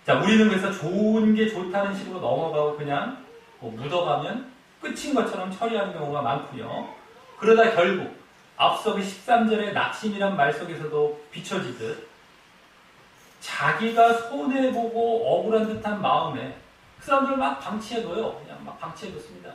자, 우리는 그래서 좋은 게 좋다는 식으로 넘어가고 그냥 뭐 묻어가면 끝인 것처럼 처리하는 경우가 많고요. 그러다 결국 앞서 그 13절의 낙심이란 말 속에서도 비춰지듯 자기가 손해보고 억울한 듯한 마음에 그 사람들을 막 방치해둬요. 그냥 막 방치해뒀습니다.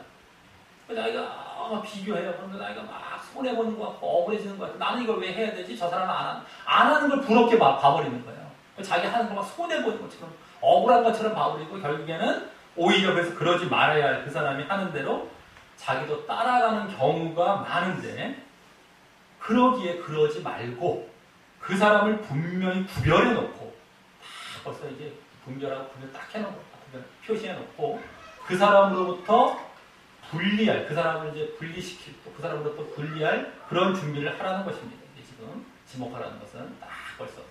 나이가 비교해요. 그런데 나이가 막 손해보는 것 같고 억울해지는 것 같고 나는 이걸 왜 해야 되지? 저 사람은 안 하는 걸 부럽게 봐버리는 거예요. 자기 하는 거 막 손해보는 것처럼 억울한 것처럼 봐버리고 결국에는 오히려 그래서 그러지 말아야 할 그 사람이 하는 대로 자기도 따라가는 경우가 많은데 그러기에 그러지 말고 그 사람을 분명히 구별해놓고 다 벌써 이제 분별하고 구별 딱 해놓고 표시해놓고 그 사람으로부터 분리할, 그 사람을 이제 분리시킬, 또 그 사람으로부터 분리할 그런 준비를 하라는 것입니다. 지금 지목하라는 것은 딱 벌써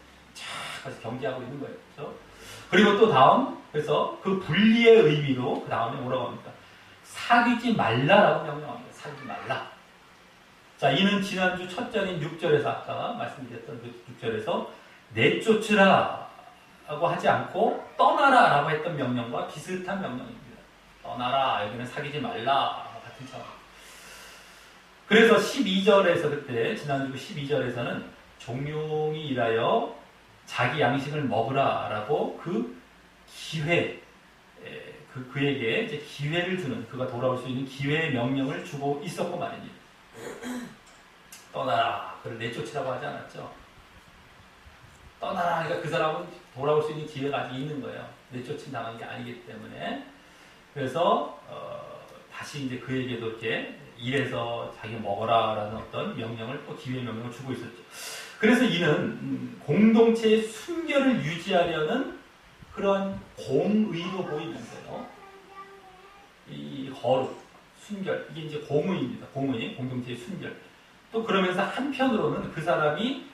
경계하고 있는 거예요. 그렇죠? 그리고 또 다음, 그래서 그 분리의 의미로 그 다음에 뭐라고 합니까? 사귀지 말라라고 명령합니다. 사귀지 말라. 자, 이는 지난주 첫 절인 6절에서 아까 말씀드렸던 그 6절에서 내쫓으라 라고 하지 않고 떠나라 라고 했던 명령과 비슷한 명령입니다. 떠나라, 여기는 사귀지 말라 같은 차원. 그래서 12절에서 그때 지난주 12절에서는 종용이 일하여 자기 양식을 먹으라 라고 그 기회, 그에게 이제 기회를 주는, 그가 돌아올 수 있는 기회의 명령을 주고 있었고 말입니다. 떠나라, 그를 내쫓으라고 하지 않았죠. 떠나라, 그러니까 그 사람은 돌아올 수 있는 기회가 아직 있는 거예요. 내쫓임 당한 게 아니기 때문에. 그래서 다시 이제 그에게도 이렇게 일해서 자기 먹어라라는 어떤 명령을, 또 기회의 명령을 주고 있었죠. 그래서 이는 공동체의 순결을 유지하려는 그런 공의로 보이면서요. 이 거룩, 순결, 이게 이제 공의입니다. 공의, 공동체의 순결. 또 그러면서 한편으로는 그 사람이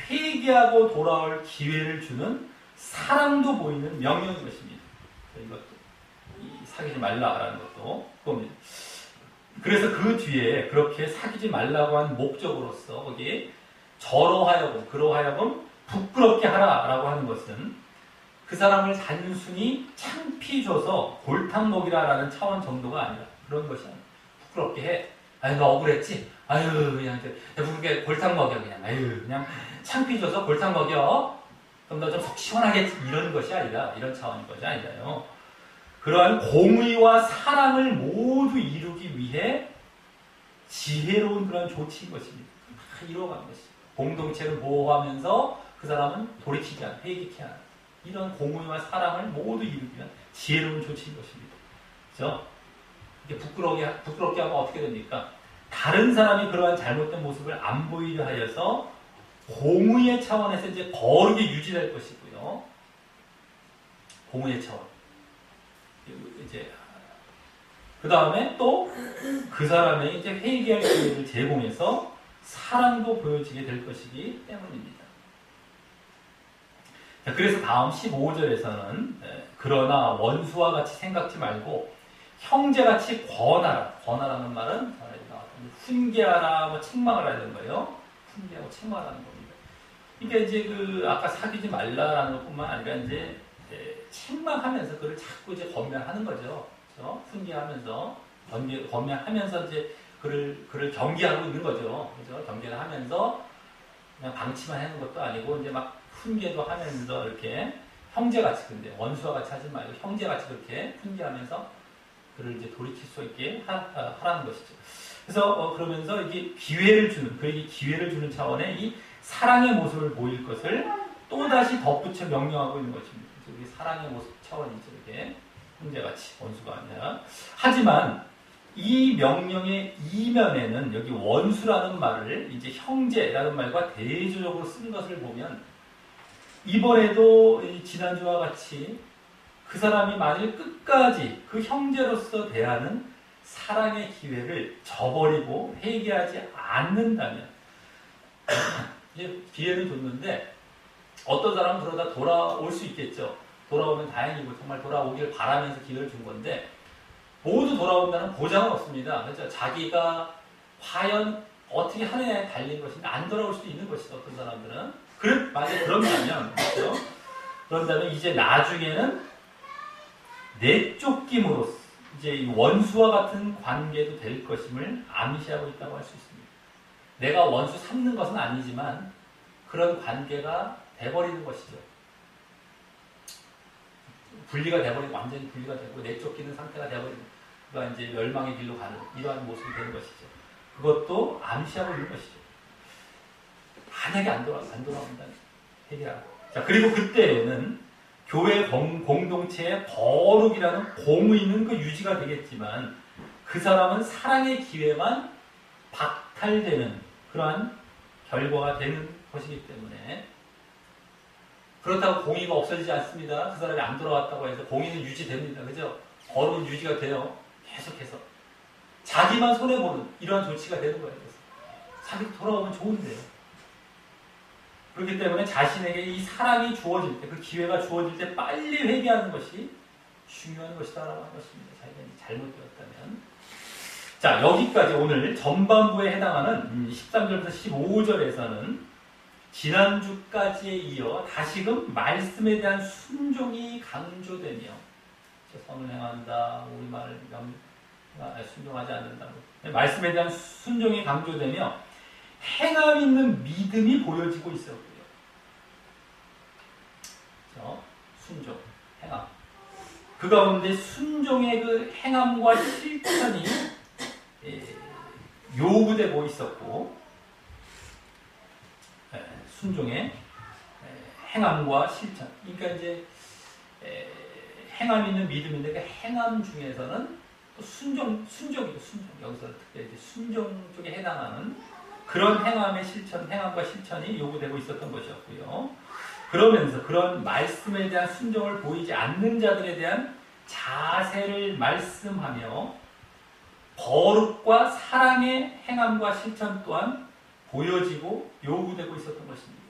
회개하고 돌아올 기회를 주는 사랑도 보이는 명령인 것입니다. 이것도 사귀지 말라라는 것도 그겁니다. 그래서 그 뒤에 그렇게 사귀지 말라고 한 목적으로서 거기에 저러하여금, 그러하여금 부끄럽게 하라라고 하는 것은 그 사람을 단순히 창피 줘서 골탕 먹이라라는 차원 정도가 아니라 그런 것이 아니라 부끄럽게 해. 아유, 너 억울했지? 아유, 그냥 부끄럽게 골탕 먹여. 그냥 아유, 그냥 창피 줘서 골탕 먹여. 그럼 너 좀 속 시원하겠지? 이런 것이 아니라, 이런 차원인 것이 아니라요. 그러한 공의와 사랑을 모두 이루기 위해 지혜로운 그런 조치인 것입니다. 다 이루어가는 것입니다. 공동체를 보호하면서 그 사람은 돌이키지 않아, 회개케 하는 이런 공의와 사랑을 모두 이루기 위한 지혜로운 조치인 것입니다. 그렇죠? 이게 부끄럽게 하면 어떻게 됩니까? 다른 사람이 그러한 잘못된 모습을 안 보이려 하여서 공의의 차원에서 이제 거룩이 유지될 것이고요. 공의의 차원. 이제 그 다음에 또 그 사람에게 이제 회개할 기회를 제공해서 사랑도 보여지게 될 것이기 때문입니다. 그래서 다음 15절에서는 그러나 원수와 같이 생각지 말고 형제같이 권하라. 권하라는 말은 훈계하라, 뭐 책망을 하는 거예요. 훈계하고 책망하는 겁니다. 이게 이제 아까 사귀지 말라라는 것뿐만 아니라 이제 책망하면서 그를 자꾸 이제 권면하는 거죠. 그렇죠? 훈계하면서 권면하면서 이제 그를 경계하고 있는 거죠. 그죠? 경계를 하면서 그냥 방치만 하는 것도 아니고 이제 막 훈계도 하면서 이렇게 형제같이, 근데 원수와 같이 하지 말고 형제같이 그렇게 훈계하면서 그를 이제 돌이킬 수 있게 하라는 것이죠. 그래서 그러면서 이게 그에게 기회를 주는 차원의 이 사랑의 모습을 보일 것을 또다시 덧붙여 명령하고 있는 것입니다. 그래서 우리 사랑의 모습 차원이죠. 이렇게 형제같이, 원수가 아니라. 하지만 이 명령의 이면에는 여기 원수라는 말을 이제 형제라는 말과 대조적으로 쓴 것을 보면, 이번에도 지난주와 같이 그 사람이 만일 끝까지 그 형제로서 대하는 사랑의 기회를 저버리고 회개하지 않는다면, 이제 기회를 줬는데 어떤 사람은 그러다 돌아올 수 있겠죠. 돌아오면 다행이고 정말 돌아오길 바라면서 기회를 준 건데, 모두 돌아온다는 보장은 없습니다. 그렇죠? 자기가 과연 어떻게 하느냐에 달린 것인데 안 돌아올 수도 있는 것이죠. 어떤 사람들은. 만약에 그런다면, 그렇죠? 그런다면 이제 나중에는 내쫓김으로써 이제 원수와 같은 관계도 될 것임을 암시하고 있다고 할 수 있습니다. 내가 원수 삼는 것은 아니지만 그런 관계가 돼버리는 것이죠. 분리가 돼버리고, 완전히 분리가 되고 내쫓기는 상태가 돼버리는, 그가 이제 멸망의 길로 가는 이러한 모습이 되는 것이죠. 그것도 암시하고 있는 것이죠. 만약에 안 돌아온다면 회개하라. 자, 그리고 그때에는 교회 공동체의 거룩이라는 공의는 그 유지가 되겠지만, 그 사람은 사랑의 기회만 박탈되는 그러한 결과가 되는 것이기 때문에, 그렇다고 공의가 없어지지 않습니다. 그 사람이 안 돌아왔다고 해서 공의는 유지됩니다. 그죠? 거룩은 유지가 돼요. 계속해서. 자기만 손해보는 이러한 조치가 되는 거예요. 그래서 자기 돌아오면 좋은데요. 그렇기 때문에 자신에게 이 사랑이 주어질 때, 그 기회가 주어질 때 빨리 회개하는 것이 중요한 것이다라고 하는 것입니다. 자기가 잘못되었다면. 자, 여기까지 오늘 전반부에 해당하는 13절부터 15절에서는 지난주까지에 이어 다시금 말씀에 대한 순종이 강조되며, 선을 행한다, 우리 말을 순종하지 않는다. 말씀에 대한 순종이 강조되며 행함 있는 믿음이 보여지고 있었고요. 그렇죠? 순종, 행함. 그 가운데 순종의 그 행함과 실천이 요구되고 있었고, 순종의 행함과 실천. 그러니까 이제 행함 있는 믿음인데 그 행함 중에서는 또 순종이죠. 여기서 특별히 이제 순종 쪽에 해당하는 그런 행함과 실천이 요구되고 있었던 것이었고요. 그러면서 그런 말씀에 대한 순종을 보이지 않는 자들에 대한 자세를 말씀하며 거룩과 사랑의 행함과 실천 또한 보여지고 요구되고 있었던 것입니다.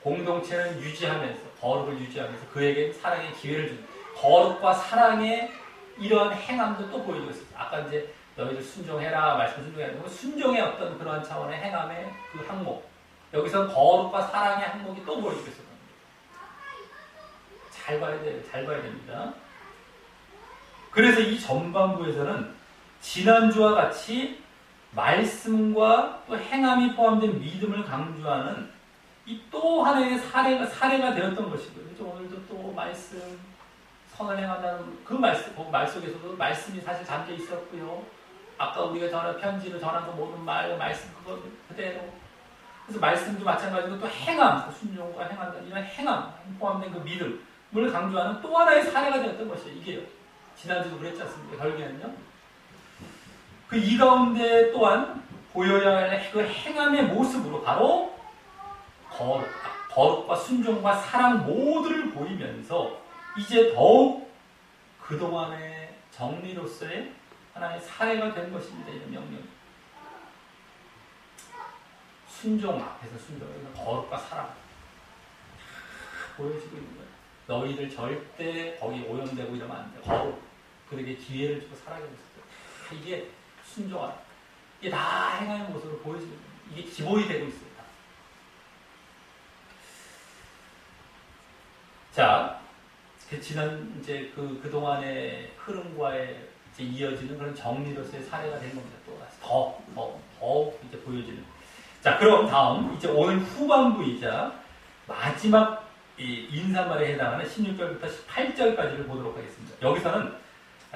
공동체는 유지하면서, 거룩을 유지하면서 그에게 사랑의 기회를 주는, 거룩과 사랑의 이러한 행함도 또 보여주고 있습니다. 아까 이제 너희들 순종해라, 말씀 순종해라. 순종의 어떤 그러한 차원의 행함의 그 항목. 여기서 거룩과 사랑의 항목이 또 보여주고 있었던 겁니다. 잘 봐야 됩니다. 그래서 이 전반부에서는 지난주와 같이 말씀과 또 행함이 포함된 믿음을 강조하는 이 또 하나의 사례가 되었던 것이고요. 그래서 오늘도 또 말씀, 선을 행한다는 그 말 속에서도 말씀이 사실 담겨 있었고요. 아까 우리가 편지로 전한 그 모든 말씀 그거 그대로. 그래서 말씀도 마찬가지고 또 행함, 순종과 행한다, 이런 행함 포함된 그 믿음을 강조하는 또 하나의 사례가 되었던 것이에요. 이게요. 지난주도 그랬지 않습니까? 결국에는요. 그 이 가운데 또한 보여야 할 그 행함의 모습으로 바로 거룩과 순종과 사랑 모두를 보이면서 이제 더욱 그동안의 정리로서의 하나의 사례가 된 것입니다. 이런 명령. 순종 앞에서 순종, 거룩과 사랑. 보여지고 있는 거예요. 너희들 절대 거기 오염되고 이러면 안 돼. 거룩. 그에게 기회를 주고 살아가고 있어요. 이게 순종하라. 이게 다 행하는 모습으로 보여지는 거예요. 이게 기본이 되고 있어요. 자, 지난 이제 그동안의 흐름과의 이제 이어지는 그런 정리로서의 사례가 된 겁니다. 또 더 이제 보여지는. 자, 그럼 다음 이제 오늘 후반부이자 마지막 이 인사말에 해당하는 16절부터 18절까지를 보도록 하겠습니다. 여기서는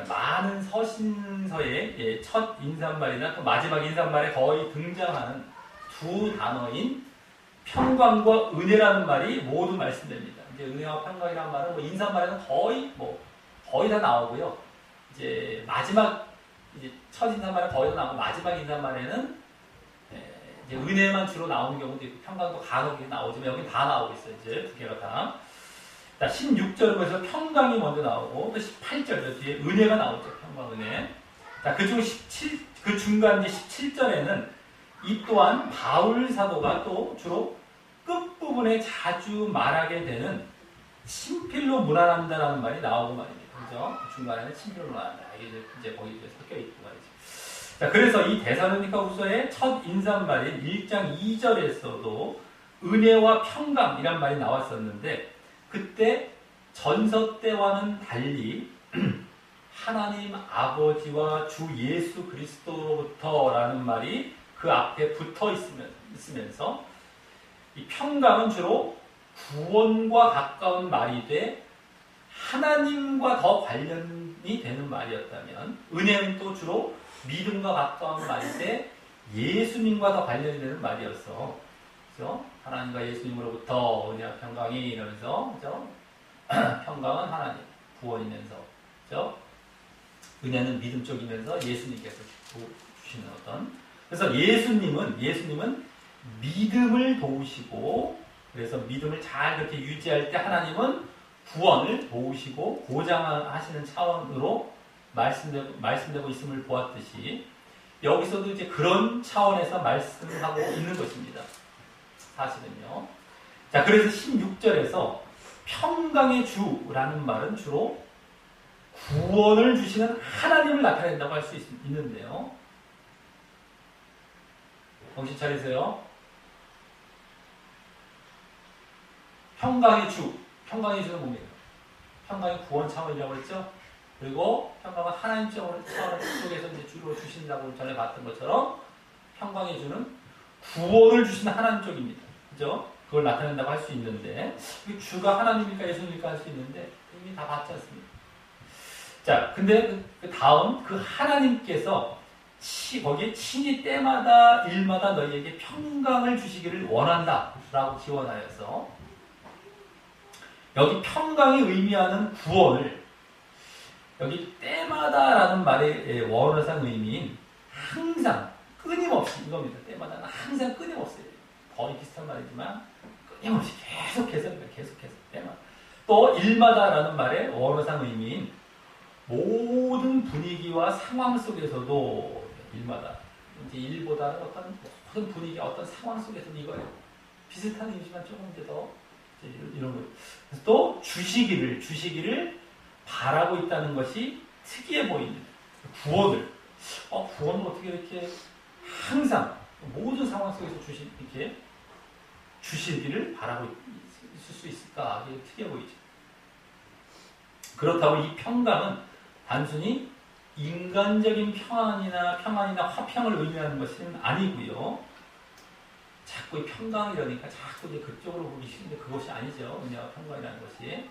많은 서신서의 첫 인사말이나 또 마지막 인사말에 거의 등장하는 두 단어인 평강과 은혜라는 말이 모두 말씀됩니다. 이제 은혜와 평강이라는 말은 뭐 인사말에는 거의 다 나오고요. 이제 마지막 이제 첫 인사말은 거의 다 나오고 마지막 인사말에는 이제 은혜만 주로 나오는 경우도 있고 평강도 간혹 나오지만 여기 다 나오고 있어요. 이제 두 개가 다. 자, 16절에서 평강이 먼저 나오고 또 18절 뒤에 은혜가 나오죠. 평강 은혜. 자, 그중 그 중간 이제 17절에는 이 또한 바울 사도가 또 주로 끝부분에 자주 말하게 되는 친필로 문안한다라는 말이 나오고 말입니다. 그죠? 중간에는 친필로 문안한다. 이게 이제 거기 이제 섞여 있고 말이죠. 자, 그래서 이 데살로니가후서의 첫 인사말인 1장 2절에서도 은혜와 평강이란 말이 나왔었는데 그때 전서 때와는 달리 하나님 아버지와 주 예수 그리스도로부터라는 말이 그 앞에 붙어 있으면서 이 평강은 주로 구원과 가까운 말이 돼 하나님과 더 관련이 되는 말이었다면 은혜는 또 주로 믿음과 가까운 말이 돼 예수님과 더 관련이 되는 말이었어. 그죠? 하나님과 예수님으로부터 은혜와 평강이 이러면서 그죠? 평강은 하나님, 구원이면서 그죠? 은혜는 믿음 쪽이면서 예수님께서 주시는 어떤 그래서 예수님은 믿음을 도우시고 그래서 믿음을 잘 그렇게 유지할 때 하나님은 구원을 도우시고 보장하시는 차원으로 말씀되고 있음을 보았듯이 여기서도 이제 그런 차원에서 말씀하고 있는 것입니다. 사실은요. 자, 그래서 16절에서 평강의 주라는 말은 주로 구원을 주시는 하나님을 나타낸다고 할 수 있는데요. 정신 차리세요. 평강의 주는 뭡니까? 평강의 구원 차원이라고 했죠? 그리고 평강은 하나님 차원 쪽에서 이제 주로 주신다고 전에 봤던 것처럼 평강의 주는 구원을 주시는 하나님 쪽입니다. 그죠? 그걸 나타낸다고 할 수 있는데 주가 하나님일까 예수님일까 할 수 있는데 이미 다 봤지 않습니까? 자, 근데 그 다음 그 하나님께서 거기에 친히 때마다 일마다 너희에게 평강을 주시기를 원한다 라고 기원하여서 여기 평강이 의미하는 구원을 여기 때마다 라는 말의 원어상 의미인 항상 끊임없이 이겁니다. 때마다는 항상 끊임없이 거의 비슷한 말이지만 끊임없이 계속해서 때마다 또 일마다라는 말의 원어상 의미인 모든 분위기와 상황 속에서도 일마다 이제 일보다는 어떤 모든 분위기 어떤 상황 속에서도 이거예요. 비슷한 의미지만 조금 이제 더 이런 거. 그래서 또 주시기를 바라고 있다는 것이 특이해 보입니다. 구원을 어떻게 이렇게 항상 모든 상황 속에서 이렇게 주시기를 바라고 있을 수 있을까? 이게 특이해 보이죠. 그렇다고 이 평강은 단순히 인간적인 평안이나 화평을 의미하는 것은 아니고요. 자꾸 이 평강이라니까 자꾸 이제 그쪽으로 보기 싫은데 그것이 아니죠. 은혜와 평강이라는 것이.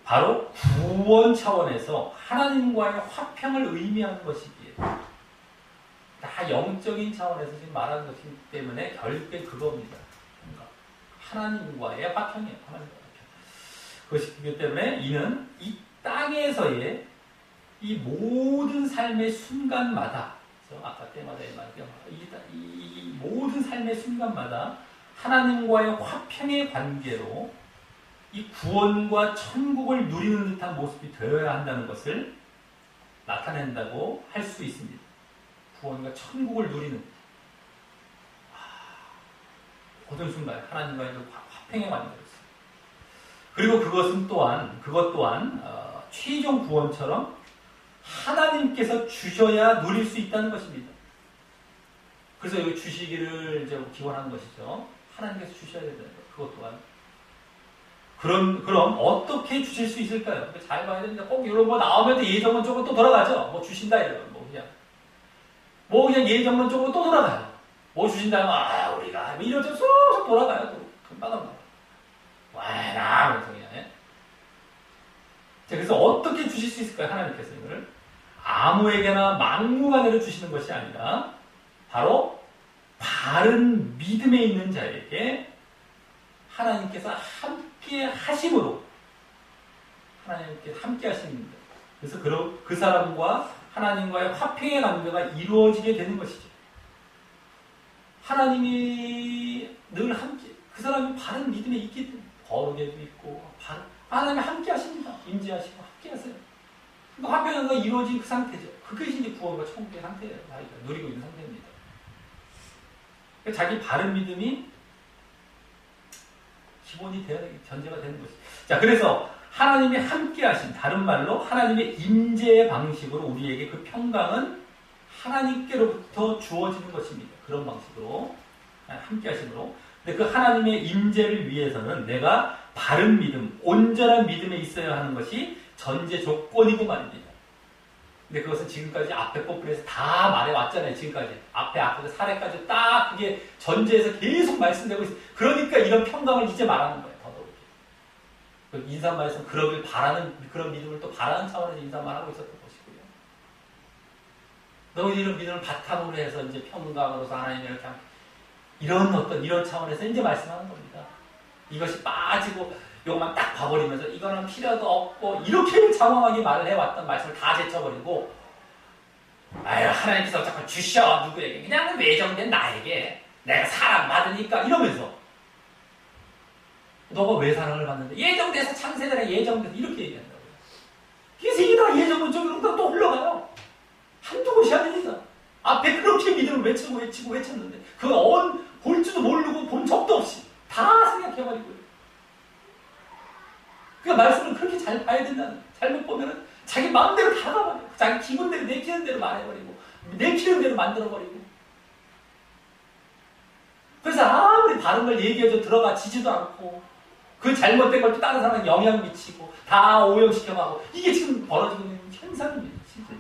바로 구원 차원에서 하나님과의 화평을 의미하는 것이기에 다 영적인 차원에서 지금 말하는 것이기 때문에 결국엔 그겁니다. 하나님과의 화평이에요. 하나님과의 화평. 그것이기 때문에 이는 이 땅에서의 이 모든 삶의 순간마다 아까 때마다의 말이요. 이 모든 삶의 순간마다 하나님과의 화평의 관계로 이 구원과 천국을 누리는 듯한 모습이 되어야 한다는 것을 나타낸다고 할 수 있습니다. 구원과 천국을 누리는 모든 순간 하나님과의 화평에 만들었어요. 그리고 그것 또한 최종 구원처럼 하나님께서 주셔야 누릴 수 있다는 것입니다. 그래서 여기 주시기를 이제 기원하는 것이죠. 하나님께서 주셔야 된다는 것. 그것 또한. 그럼 어떻게 주실 수 있을까요? 잘 봐야 됩니다. 꼭 이런 거 나오면 예정론 쪽으로 또 돌아가죠. 뭐 주신다 이러면 뭐 그냥 예정론 쪽으로 또 돌아가요. 뭐 주신다면 우리가 이런 쪽으로 쏙 돌아가요. 또 금방 합니다. 와라 그래서 자, 그래서 어떻게 주실 수 있을까요? 하나님께서 이걸 아무에게나 막무가내로 주시는 것이 아니라 바로 바른 믿음에 있는 자에게 하나님께서 함께 하심으로 하나님께 함께 하십니다. 그래서 그 사람과 하나님과의 화평의 관계가 이루어지게 되는 것이죠. 하나님이 늘 함께 그 사람이 바른 믿음에 있기 때문에 거룩에도 있고 하나님이 함께 하십니다. 임재하시고 함께 하세요. 그러니까 화평의 관계가 이루어진 그 상태죠. 그것이 이제 구원과 천국의 상태예요. 누리고 있는 상태입니다. 그러니까 자기 바른 믿음이 기본이 되어야 되는 전제가 되는 것이죠. 자, 그래서 하나님이 함께 하신, 다른 말로 하나님의 임재의 방식으로 우리에게 그 평강은 하나님께로부터 주어지는 것입니다. 그런 방식으로 함께 하심으로. 근데 그 하나님의 임재를 위해서는 내가 바른 믿음, 온전한 믿음에 있어야 하는 것이 전제 조건이고 말입니다. 근데 그것은 지금까지 앞에 본문에서 다 말해왔잖아요. 지금까지. 앞에 사례까지 딱 그게 전제에서 계속 말씀되고 있어요. 그러니까 이런 평강을 이제 말하는 거예요. 더더욱. 인사말에서 그러길 바라는, 그런 믿음을 또 바라는 차원에서 인사말 하고 있었던 것이고요. 너희 이런 믿음을 바탕으로 해서 이제 평강으로서 하나님이 이렇게 이런 차원에서 이제 말씀하는 겁니다. 이것이 빠지고 요것만 딱 봐버리면서 이거는 필요도 없고 이렇게 장황하게 말을 해왔던 말씀을 다 제쳐버리고 하나님께서 자꾸 주셔 누구에게 그냥 외정된 나에게 내가 사랑받으니까 이러면서 너가 왜 사랑을 받는데 예정돼서 창세전에 예정돼서 이렇게 얘기한다고요. 그래서 이게 다 예정은 쪽으로 또 흘러가요. 한두 곳이 아닙니다. 앞에 그렇게 믿음을 외치고 외쳤는데 그거 볼 줄도 모르고 본 적도 없이 다 생각해버리고요. 그러니까 말씀을 그렇게 잘 봐야 된다는, 잘못 보면은 자기 마음대로 다 가버려요. 자기 기분대로 내키는 대로 말해버리고, 내키는 대로 만들어버리고. 그래서 아무리 바른 걸 얘기해도 들어가지지도 않고, 그 잘못된 걸 또 다른 사람한테 영향 미치고, 다 오염시켜가고, 이게 지금 벌어지고 있는 현상입니다, 실제로.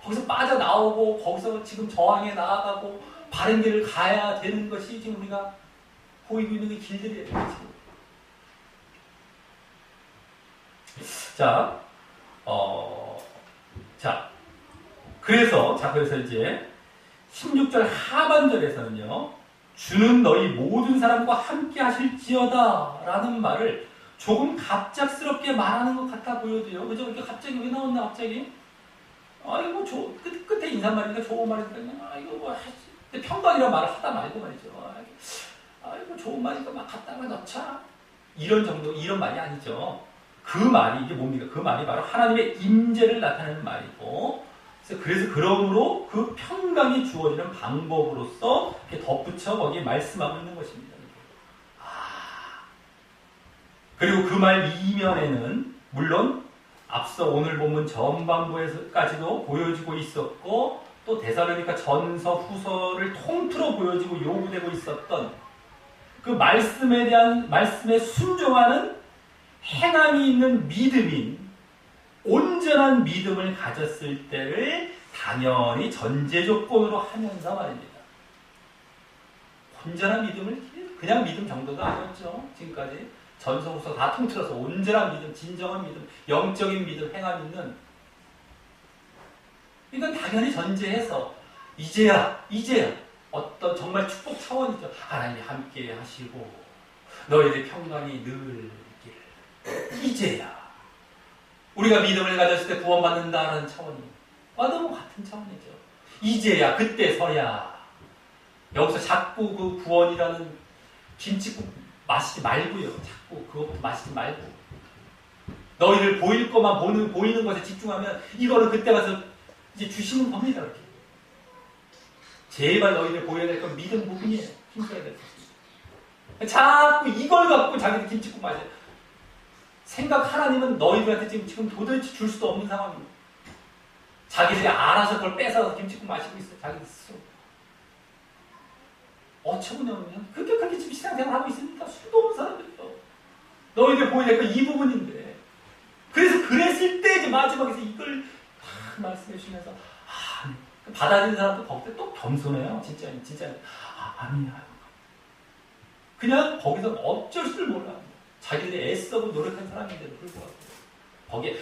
거기서 빠져나오고, 거기서 지금 저항해 나아가고, 바른 길을 가야 되는 것이 지금 우리가 보이고 있는 그 길들이에요, 지금. 그래서 이제 16절 하반절에서는요, 주는 너희 모든 사람과 함께 하실지어다 라는 말을 조금 갑작스럽게 말하는 것 같아 보여도요. 그죠? 이게 갑자기 왜 나왔나, 갑자기? 끝에 인사말이니까 좋은 말이니까, 평강이라는 말을 하다 말고 말이죠. 좋은 말이니까 막 갖다가 넣자. 이런 말이 아니죠. 그 말이 이게 뭡니까? 그 말이 바로 하나님의 임재를 나타내는 말이고, 그래서 그러므로 그 평강이 주어지는 방법으로서 이렇게 덧붙여 거기에 말씀하고 있는 것입니다. 그리고 그 말 이면에는 물론 앞서 오늘 본문 전반부에서까지도 보여지고 있었고, 또 데살로니가 전서 후서를 통틀어 보여지고 요구되고 있었던 그 말씀에 순종하는 행함이 있는 믿음인 온전한 믿음을 가졌을 때를 당연히 전제 조건으로 하면서 말입니다. 온전한 믿음을 그냥 믿음 정도가 아니었죠. 지금까지 전서후서 다 통틀어서 온전한 믿음, 진정한 믿음, 영적인 믿음, 행함 있는, 이건 당연히 전제해서 이제야 어떤 정말 축복 차원이죠. 하나님이 함께 하시고 너희들 평강이 늘 이제야 우리가 믿음을 가졌을 때 구원받는다는 차원이 너무 같은 차원이죠. 이제야 그때서야 여기서 자꾸 그 구원이라는 김치국 마시지 말고요. 자꾸 그것부터 마시지 말고 너희를 보일 것만 보이는 것에 집중하면 이거는 그때 가서 이제 주시는 겁니다. 이렇게. 제발 너희를 보여야 될 건 믿음 부분이에요. 힘써야 될 것입니다. 자꾸 이걸 갖고 자기들 김치국 마셔요. 생각 하나님은 너희들한테 지금 도대체 줄 수도 없는 상황입니다. 자기들이 알아서 그걸 뺏어서 김치국 마시고 있어요. 자기들 스스로. 어처구니없는 그렇게 지금 신앙생활 하고 있으니까 수도 없는 사람들이요. 너희들 보여야 될 거 이 부분인데. 그래서 그랬을 때 이제 마지막에서 이걸 딱 말씀해 주시면서 받아들이는 사람도 거기서 또 겸손해요. 진짜 아니야. 그냥 거기서 어쩔 줄 몰라. 자기들이 애써고 노력한 사람인데도 불구하고 거기에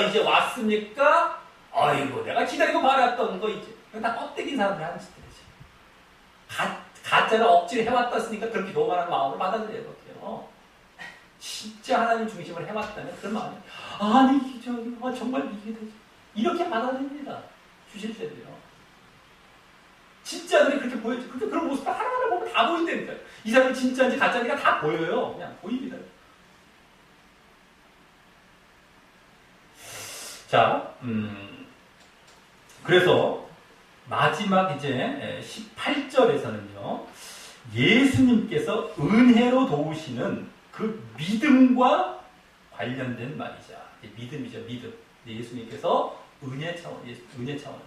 이제 왔습니까? 아이고 내가 기다리고 말았던 거 이제 다 껍데기 사람들이 하는 짓들이지. 가짜를 억지로 해왔다으니까 그렇게 교만한 마음을 받아들여야 돼요. 진짜 하나님 중심을 해왔다면 그런 마음이 아니 정말 이게 되지. 이렇게 받아들입니다. 주실 때도요. 진짜들이 그렇게 보여줘. 근데 그런 모습을 하나하나 보면 다 보인다니까요. 이 사람이 진짜인지 가짜인지가 다 보여요. 그냥 보입니다. 자, 그래서 마지막 이제 18절에서는요, 예수님께서 은혜로 도우시는 그 믿음과 관련된 말이죠. 믿음이죠, 믿음. 예수님께서 은혜 차원에서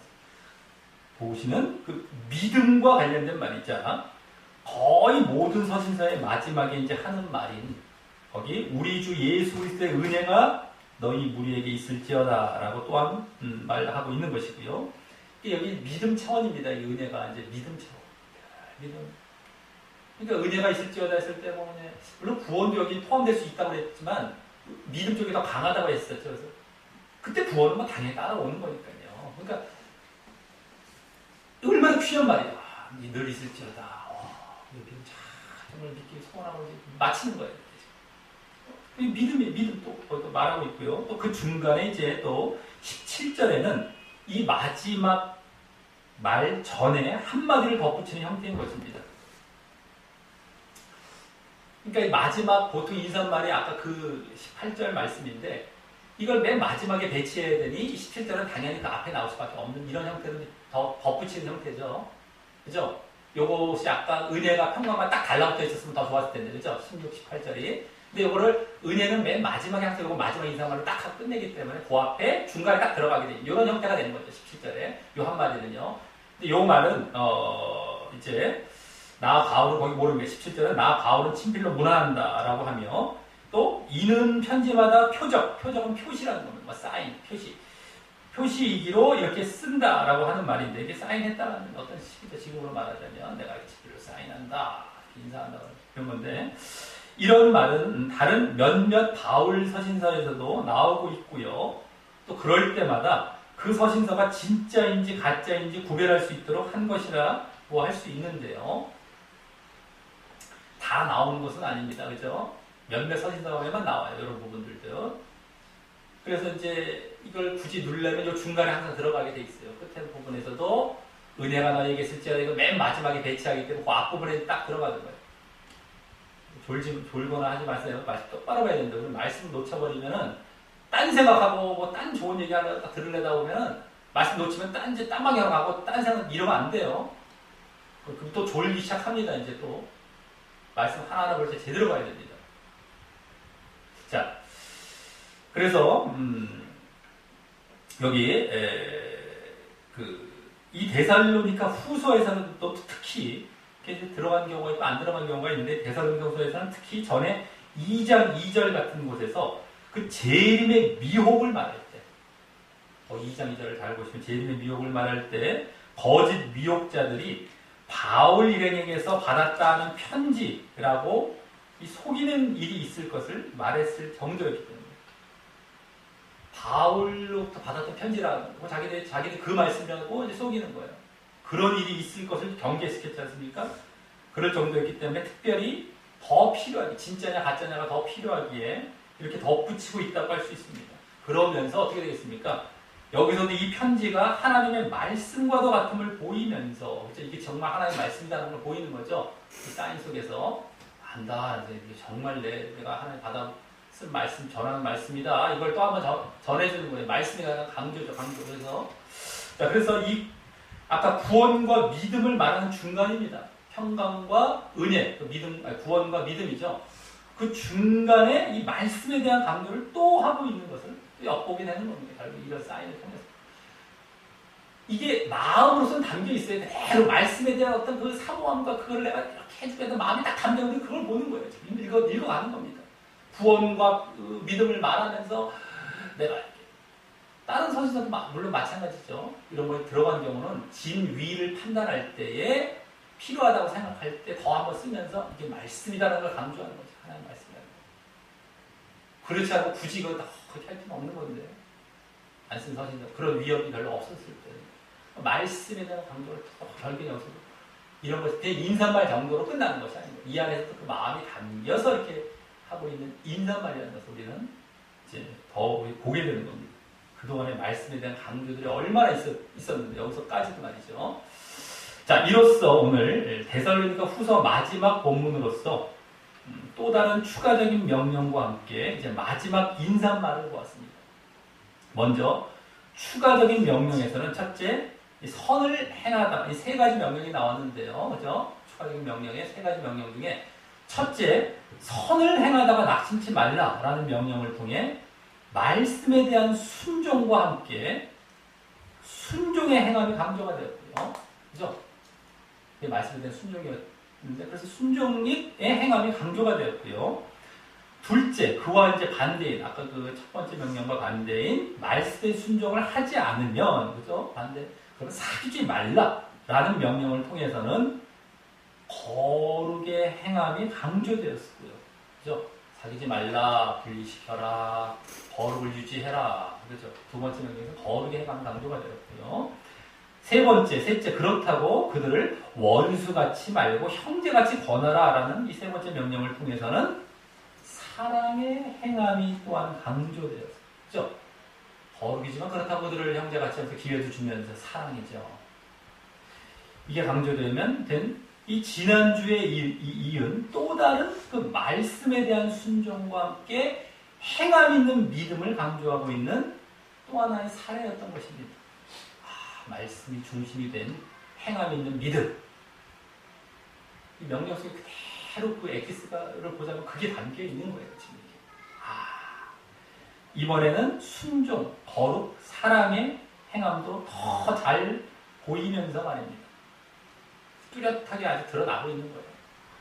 도우시는 그 믿음과 관련된 말이죠. 거의 모든 서신서의 마지막에 이제 하는 말인 거기 우리 주 예수 그리스도의 은혜가 너희 무리에게 있을지어다 라고 또한 말하고 있는 것이고요. 여기 믿음 차원입니다. 이 은혜가 이제 믿음 차원. 믿음. 그러니까 은혜가 있을지어다 했을 때 보면 물론 구원도 여기 포함될 수 있다고 했지만 믿음 쪽이 더 강하다고 했었죠. 그래서 그때 구원은 뭐 당연히 따라오는 거니까요. 그러니까 얼마나 귀한 말이야. 늘 있을지어다. 여기 정말 믿기 소원하고 마치는 거예요. 믿음 또 말하고 있고요. 또 그 중간에 이제 또 17절에는 이 마지막 말 전에 한마디를 덧붙이는 형태인 것입니다. 그러니까 이 마지막 보통 인사말이 아까 그 18절 말씀인데 이걸 맨 마지막에 배치해야 되니 17절은 당연히 그 앞에 나올 수밖에 없는 이런 형태로 더 덧붙이는 형태죠. 그죠? 요것이 아까 은혜가 평강만 딱 달라붙어 있었으면 더 좋았을 텐데, 그죠? 16, 18절이. 근데 요거를 은혜는 맨 마지막에 항상 요거 마지막 인사말로 딱 하고 끝내기 때문에 그 앞에 중간에 딱 들어가게 돼. 이런 형태가 되는 거죠. 17절에. 요 한마디는요. 근데 요 말은, 이제, 나 바울은 거기 모르는 게 17절은 나 바울은 친필로 문안한다 라고 하며 또 이는 편지마다 표적은 표시라는 겁니다. 뭐 사인, 표시이기로 이렇게 쓴다라고 하는 말인데 이게 사인했다는 어떤 식이죠. 지금으로 말하자면 내가 친필로 사인한다, 인사한다 그런 건데 이런 말은 다른 몇몇 바울 서신서에서도 나오고 있고요. 또 그럴 때마다 그 서신서가 진짜인지 가짜인지 구별할 수 있도록 한 것이라고 할 수 있는데요. 다 나오는 것은 아닙니다. 그죠? 몇몇 서신서에만 나와요. 이런 부분들도. 그래서 이제 이걸 굳이 누르려면 이 중간에 항상 들어가게 돼 있어요. 끝에 부분에서도 은혜가 너에게 있을지어다 이거 맨 마지막에 배치하기 때문에 그 앞부분에 딱 들어가는 거예요. 졸거나 하지 마세요. 말씀 똑바로 봐야 된다. 말씀 놓쳐버리면은 딴 생각하고 뭐 딴 좋은 얘기 하려다 들으려다 보면은 말씀 놓치면 딴 방향으로 가고 딴 생각 이러면 안 돼요. 그럼 또 졸기 시작합니다. 이제 또 말씀 하나하나 볼 때 제대로 봐야 됩니다. 자, 그래서 여기 이 데살로니가 후서에서는 또 특히 이렇게 들어간 경우가 있고 안 들어간 경우가 있는데 데살로니가 후서에서는 특히 전에 2장 2절 같은 곳에서 그 재림의 미혹을 말할 때 2장 2절을 잘 보시면 재림의 미혹을 말할 때 거짓 미혹자들이 바울 일행에게서 받았다는 편지라고 이 속이는 일이 있을 것을 말했을 정도였기 때문에 바울로부터 받았던 편지라고 자기들 그 말씀이라고 이제 속이는 거예요. 그런 일이 있을 것을 경계시켰지 않습니까? 그럴 정도였기 때문에 특별히 더 필요하게 진짜냐 가짜냐가 더 필요하기에 이렇게 덧붙이고 있다고 할 수 있습니다. 그러면서 어떻게 되겠습니까? 여기서도 이 편지가 하나님의 말씀과도 같음을 보이면서 그렇죠? 이게 정말 하나님의 말씀이라는 걸 보이는 거죠. 이 사인 속에서 안다. 이게 정말 내가 하나님 받아 쓴 말씀 전하는 말씀이다. 이걸 또 한번 전해주는 거예요. 말씀이라는 강조죠. 그래서 자 그래서 이 아까 구원과 믿음을 말하는 중간입니다. 평강과 은혜, 그 믿음, 구원과 믿음이죠. 그 중간에 이 말씀에 대한 강조를 또 하고 있는 것을 엿보게 되는 겁니다. 결국 이런 사인을 통해서. 이게 마음으로서는 담겨 있어요. 그대로 말씀에 대한 어떤 그 사모함과 그걸 내가 이렇게 해주겠다 마음이 딱 담겨있는데 그걸 보는 거예요. 지금 읽어가는 겁니다. 구원과 그 믿음을 말하면서 내가 이렇게 다른 서신서도 물론 마찬가지죠. 이런 거에 들어간 경우는 진위를 판단할 때에 필요하다고 생각할 때 더 한번 쓰면서 이게 말씀이다라는 걸 강조하는 거죠. 하나님 말씀이라는 거. 그렇지 않고 굳이 그거 그렇게 할 필요는 없는 건데 안 쓴 서신서 그런 위협이 별로 없었을 때 말씀에 대한 강조를 더 결계 요소로 이런 것이 인사말 정도로 끝나는 것이 아니고 이 안에서 그 마음이 담겨서 이렇게 하고 있는 인사말이라는 것을 우리는 이제 더 보게 되는 겁니다. 그동안의 말씀에 대한 강조들이 얼마나 있었는데 여기서까지도 말이죠. 자, 이로써 오늘 데살로니가 후서 마지막 본문으로서 또 다른 추가적인 명령과 함께 이제 마지막 인사말을 보았습니다. 먼저 추가적인 명령에서는 첫째, 선을 행하다. 이 세 가지 명령이 나왔는데요. 그죠? 추가적인 명령의 세 가지 명령 중에 첫째, 선을 행하다가 낙심치 말라라는 명령을 통해 말씀에 대한 순종과 함께 순종의 행함이 강조가 되었고요. 그죠? 이게 말씀에 대한 순종이었는데, 그래서 순종의 행함이 강조가 되었고요. 둘째, 그와 이제 반대인, 아까 그 첫 번째 명령과 반대인 말씀의 순종을 하지 않으면, 그죠? 그럼 사귀지 말라라는 명령을 통해서는 거룩의 행함이 강조되었고요. 그죠? 사귀지 말라, 분리시켜라, 거룩을 유지해라. 그죠? 두 번째 명령에서 거룩의 행함이 강조가 되었고요. 셋째, 그렇다고 그들을 원수같이 말고 형제같이 권하라라는 이 세 번째 명령을 통해서는 사랑의 행함이 또한 강조되었죠. 거룩이지만 그렇다고 그들을 형제같이 하면서 기회도 주면서 사랑이죠. 이게 강조되면 된 이 지난주에 이은 또 다른 그 말씀에 대한 순종과 함께 행함 있는 믿음을 강조하고 있는 또 하나의 사례였던 것입니다. 말씀이 중심이 된 행함 있는 믿음. 이 명령 속에 그대로 그 엑기스를 보자면 그게 담겨 있는 거예요. 지금 이게. 이번에는 순종, 거룩, 사랑의 행함도 더 잘 보이면서 말입니다. 뚜렷하게 아주 드러나고 있는 거예요.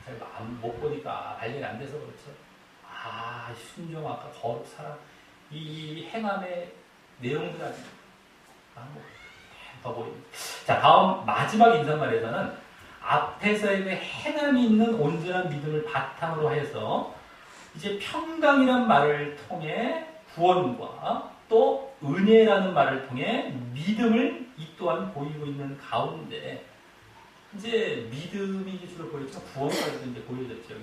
잘 못 보니까 발견이 안 돼서 그렇죠. 순종, 아까 거룩, 사랑, 이 행함의 내용들 아주 더 보입니다. 자, 다음 마지막 인사말에서는 앞에서의 그 행함이 있는 온전한 믿음을 바탕으로 해서 이제 평강이라는 말을 통해 구원과 또 은혜라는 말을 통해 믿음을 이 또한 보이고 있는 가운데 이제 믿음이 주로 보였지만 구원까지도 이제 보여졌죠.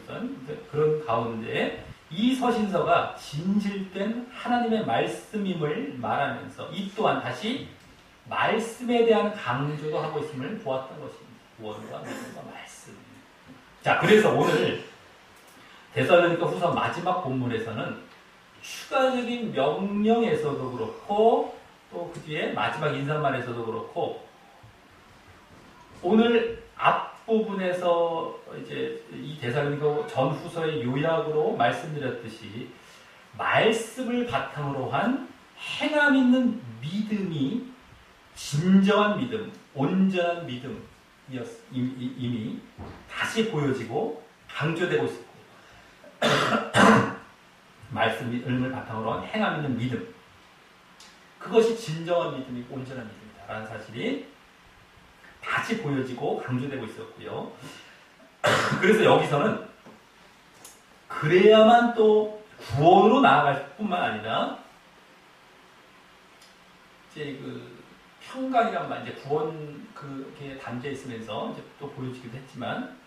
그런 가운데 이 서신서가 진실된 하나님의 말씀임을 말하면서 이 또한 다시 말씀에 대한 강조도 하고 있음을 보았던 것입니다. 구원과 믿음과 말씀. 자, 그래서 오늘 데살로니가 후서 마지막 본문에서는 추가적인 명령에서도 그렇고 또 그 뒤에 마지막 인사말에서도 그렇고 오늘 앞부분에서 이제 이 데살로니가 전 후서의 요약으로 말씀드렸듯이 말씀을 바탕으로 한 행함 있는 믿음이 진정한 믿음, 온전한 믿음이미 다시 보여지고 강조되고 있고 말씀을 바탕으로 한 행함 있는 믿음, 그것이 진정한 믿음이고 온전한 믿음이다 라는 사실이 다시 보여지고 강조되고 있었고요. 그래서 여기서는 그래야만 또 구원으로 나아갈 뿐만 아니라 이제 그 평강이란 말, 이제 구원 그게 담겨 있으면서 이제 또 보여지기도 했지만,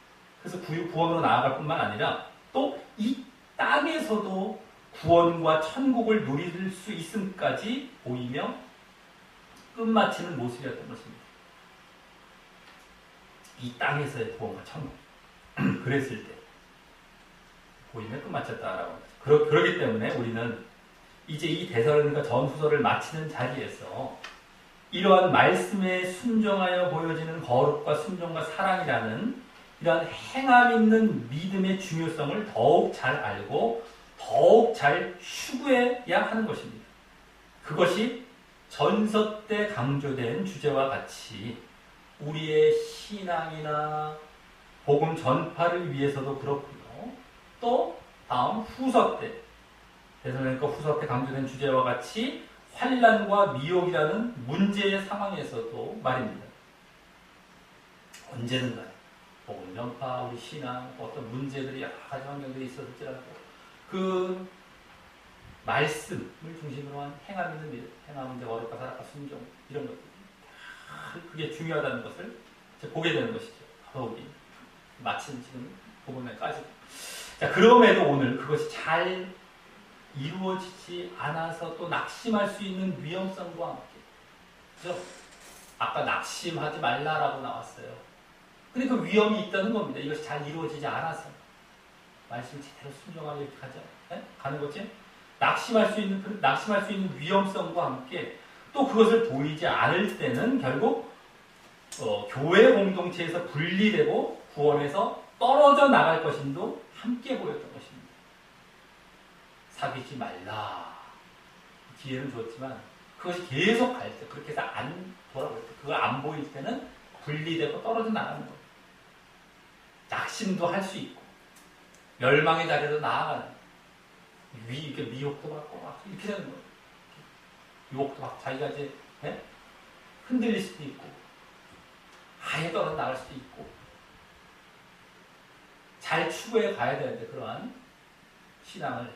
그래서 구원으로 나아갈 뿐만 아니라 또 이 땅에서도 구원과 천국을 누릴 수 있음까지 보이며 끝마치는 모습이었던 것입니다. 이 땅에서의 구원과 천국. 그랬을 때 보이며 끝마쳤다라고. 그러기 때문에 우리는 이제 이 데살로니가 전후서를 마치는 자리에서 이러한 말씀에 순종하여 보여지는 거룩과 순종과 사랑이라는 이러한 행함 있는 믿음의 중요성을 더욱 잘 알고 더욱 잘 추구해야 하는 것입니다. 그것이 전서 때 강조된 주제와 같이 우리의 신앙이나 복음 전파를 위해서도 그렇고요. 또 다음 후서 때 데살로니가 후서 때 강조된 주제와 같이 환난과 미혹이라는 문제의 상황에서도 말입니다. 언제든가 복음 전파, 우리 신앙, 어떤 문제들이 여러 가지 환경들이 있었을지라도 그 말씀을 중심으로 한 행함 있는 믿음, 행함 이제 어렵고 살아가 순종 이런 것들 그게 중요하다는 것을 이제 보게 되는 것이죠. 더욱이 마침 지금 부분에까지. 자, 그럼에도 오늘 그것이 잘 이루어지지 않아서 또 낙심할 수 있는 위험성과 함께, 그죠? 아까 낙심하지 말라라고 나왔어요. 근데 그 위험이 있다는 겁니다. 이것이 잘 이루어지지 않아서 말씀 제대로 순종하게 이렇게 가는 거지. 낙심할 수 있는 위험성과 함께 또 그것을 보이지 않을 때는 결국 교회 공동체에서 분리되고 구원에서 떨어져 나갈 것임도 함께 보였던 것입니다. 사귀지 말라 기회는 줬지만 그것이 계속 갈 때, 그렇게 해서 안 돌아올 때, 그거 안 보일 때는 분리되고 떨어져 나가는 거예요. 낙심도 할 수 있고 멸망의 자리로 나아가는, 이렇게 미혹도 받고 막 이렇게 되는 거예요. 유혹도 막 자기가 이제 흔들릴 수도 있고 아예 떨어져 나갈 수도 있고 잘 추구해 가야 되는데 그러한 신앙을,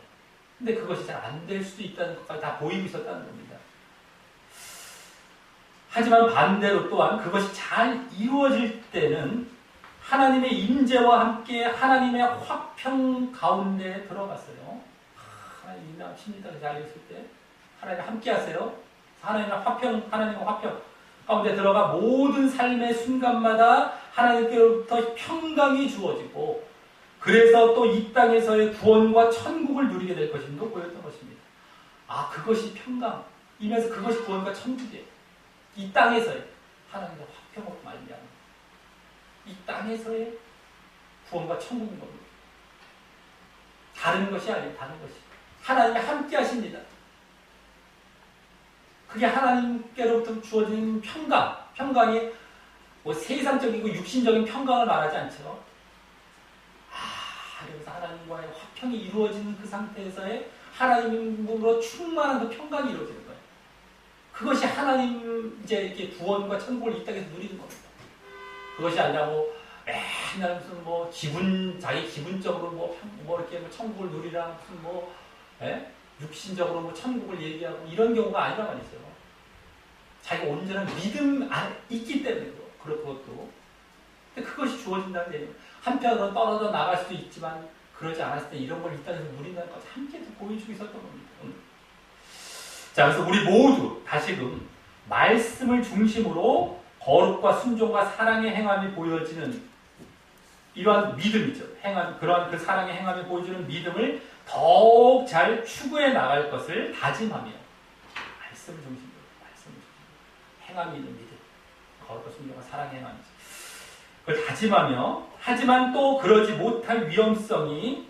근데 그것이 잘 안 될 수도 있다는 것까지 다 보이고 있었다는 겁니다. 하지만 반대로 또한 그것이 잘 이루어질 때는 하나님의 임재와 함께 하나님의 화평 가운데 들어갔어요. 하나님 임재하십니다. 잘 있을 때 하나님 함께 하세요. 하나님의 화평 가운데 들어가 모든 삶의 순간마다 하나님께로부터 평강이 주어지고, 그래서 또 이 땅에서의 구원과 천국을 누리게 될 것임도 보였던 것입니다. 아, 그것이 평강이면서 그것이 구원과 천국이에요. 이 땅에서의 하나님의 화평으로 말미암아 이 땅에서의 구원과 천국인 겁니다. 다른 것이 아니에요. 다른 것이 하나님이 함께 하십니다. 그게 하나님께로부터 주어진 평강이 뭐 세상적이고 육신적인 평강을 말하지 않죠. 그래서 하나님과의 화평이 이루어지는 그 상태에서의 하나님으로 충만한 그 평강이 이루어지는 거예요. 그것이 하나님 이제 이렇게 구원과 천국을 이 땅에서 누리는 겁니다. 그것이 아니라 맨날 무슨 자기 기분적으로 이렇게 천국을 누리라 무슨 육신적으로 천국을 얘기하고 이런 경우가 아니라 말이죠. 자기가 온전한 믿음 안에 있기 때문에 그것도. 근데 그것이 주어진다는 얘기예요. 한편으로 떨어져 나갈 수도 있지만 그러지 않았을 때 이런 걸 이 땅에서 누린다는 것을 함께 보여주고 있었던 겁니다. 자, 그래서 우리 모두 다시금 말씀을 중심으로 거룩과 순종과 사랑의 행함이 보여지는 이러한 믿음이죠. 그러한 그 사랑의 행함이 보여주는 믿음을 더욱 잘 추구해 나갈 것을 다짐하며 말씀을 중심으로 행함이 있는 믿음, 거룩과 순종과 사랑의 행함이죠. 그걸 다짐하며, 하지만 또 그러지 못할 위험성이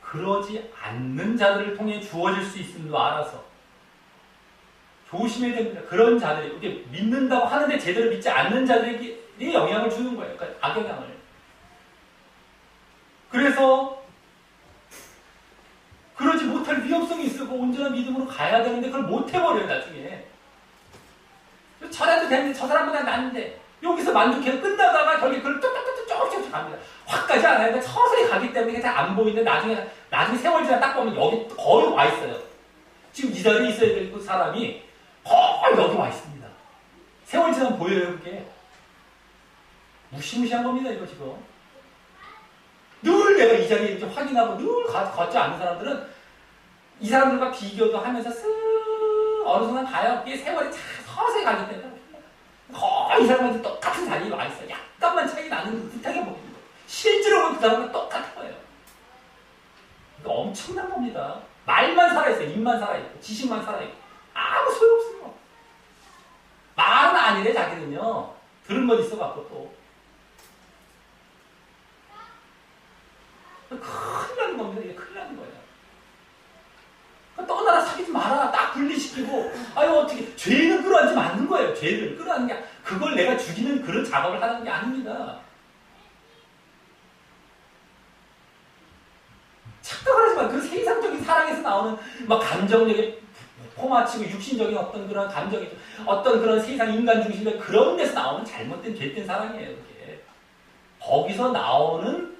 그러지 않는 자들을 통해 주어질 수 있음도 알아서 조심해야 됩니다. 그런 자들이 이렇게 믿는다고 하는데 제대로 믿지 않는 자들에게 영향을 주는 거예요. 그러니까 악영향을. 그래서 그러지 못할 위험성이 있고 온전한 믿음으로 가야 되는데 그걸 못 해버려요. 나중에. 저라도 되는데 저 사람보다 낫는데 여기서 만족해서 끝나다가 결국에 그걸 뚝뚝뚝뚝 조금씩 갑니다. 확까지 안 하는데 서서히 가기 때문에 잘 안 보이는데 나중에 세월 지나 딱 보면 여기 거의 와 있어요. 지금 이 자리에 있어야 될 사람이 거의 여기 와 있습니다. 세월 지나면 보여요. 그게 무시무시한 겁니다. 이거 지금 늘 내가 이 자리에 이제 확인하고 늘 걷지 않는 사람들은 이 사람들과 비교도 하면서 쓱 어느 순간 가요. 이게 세월이 서서히 가기 때문에 거의 이 사람한테 똑같은 자리에 와 있어요. 약간만 차이 나는 듯하게 보입니다. 실제로 보면 그 사람은 똑같은 거예요. 이거 엄청난 겁니다. 말만 살아있어요. 입만 살아있고 지식만 살아있고 아무 소용없어요. 말은 아니래 자기는요. 들은 건 있어갖고 또 회복시키고, 아유, 어떻게, 죄는 끌어안지면 않는 거예요. 죄를 끌어안는 게, 그걸 내가 죽이는 그런 작업을 하는 게 아닙니다. 착각을 하지 마. 그 세상적인 사랑에서 나오는, 막 감정력에 포마치고 육신적인 어떤 그런 감정이, 어떤 그런 세상 인간 중심의 그런 데서 나오는 잘못된 죄된 사랑이에요, 그게. 거기서 나오는,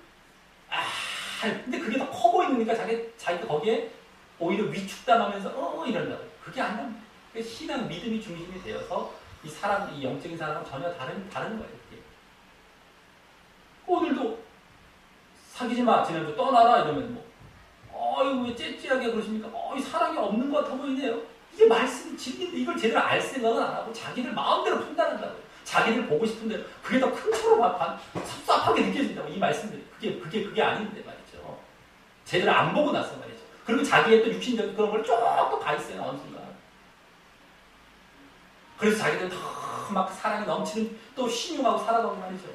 근데 그게 더 커 보이니까 자기가 거기에 오히려 위축당하면서 이런다고. 그게 아니야. 신앙, 믿음이 중심이 되어서 이 사랑, 이 영적인 사랑은 전혀 다른 거예요. 그게. 오늘도 사귀지 마, 지난주 떠나라 이러면 뭐, 왜 째째하게 그러십니까? 이 사랑이 없는 것 같아 보이네요. 이게 말씀이 진리인데 이걸 제대로 알 생각은 안 하고 자기를 마음대로 판단한다고요. 자기를 보고 싶은 대로 그게 더 큰 차로 섭섭하게 느껴진다고 이 말씀들이. 그게 아닌데 말이죠. 제대로 안 보고 나서 말이죠. 그리고 자기의 또 육신적인 그런 걸 쭉 또 가 있어요, 어느 순간. 그래서 자기는 더 막 사랑이 넘치는 또 신용하고 살아가고 말이죠.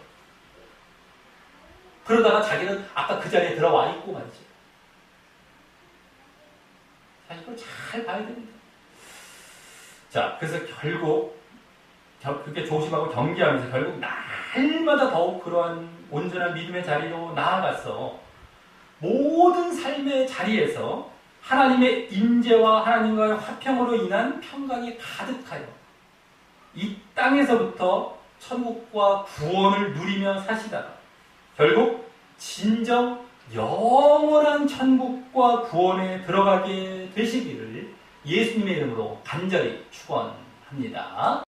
그러다가 자기는 아까 그 자리에 들어와 있고 말이죠. 자, 이걸 잘 봐야 됩니다. 자, 그래서 결국 그렇게 조심하고 경계하면서 결국 날마다 더욱 그러한 온전한 믿음의 자리로 나아가서 모든 삶의 자리에서 하나님의 임재와 하나님과의 화평으로 인한 평강이 가득하여 이 땅에서부터 천국과 구원을 누리며 사시다가 결국 진정 영원한 천국과 구원에 들어가게 되시기를 예수님의 이름으로 간절히 축원합니다.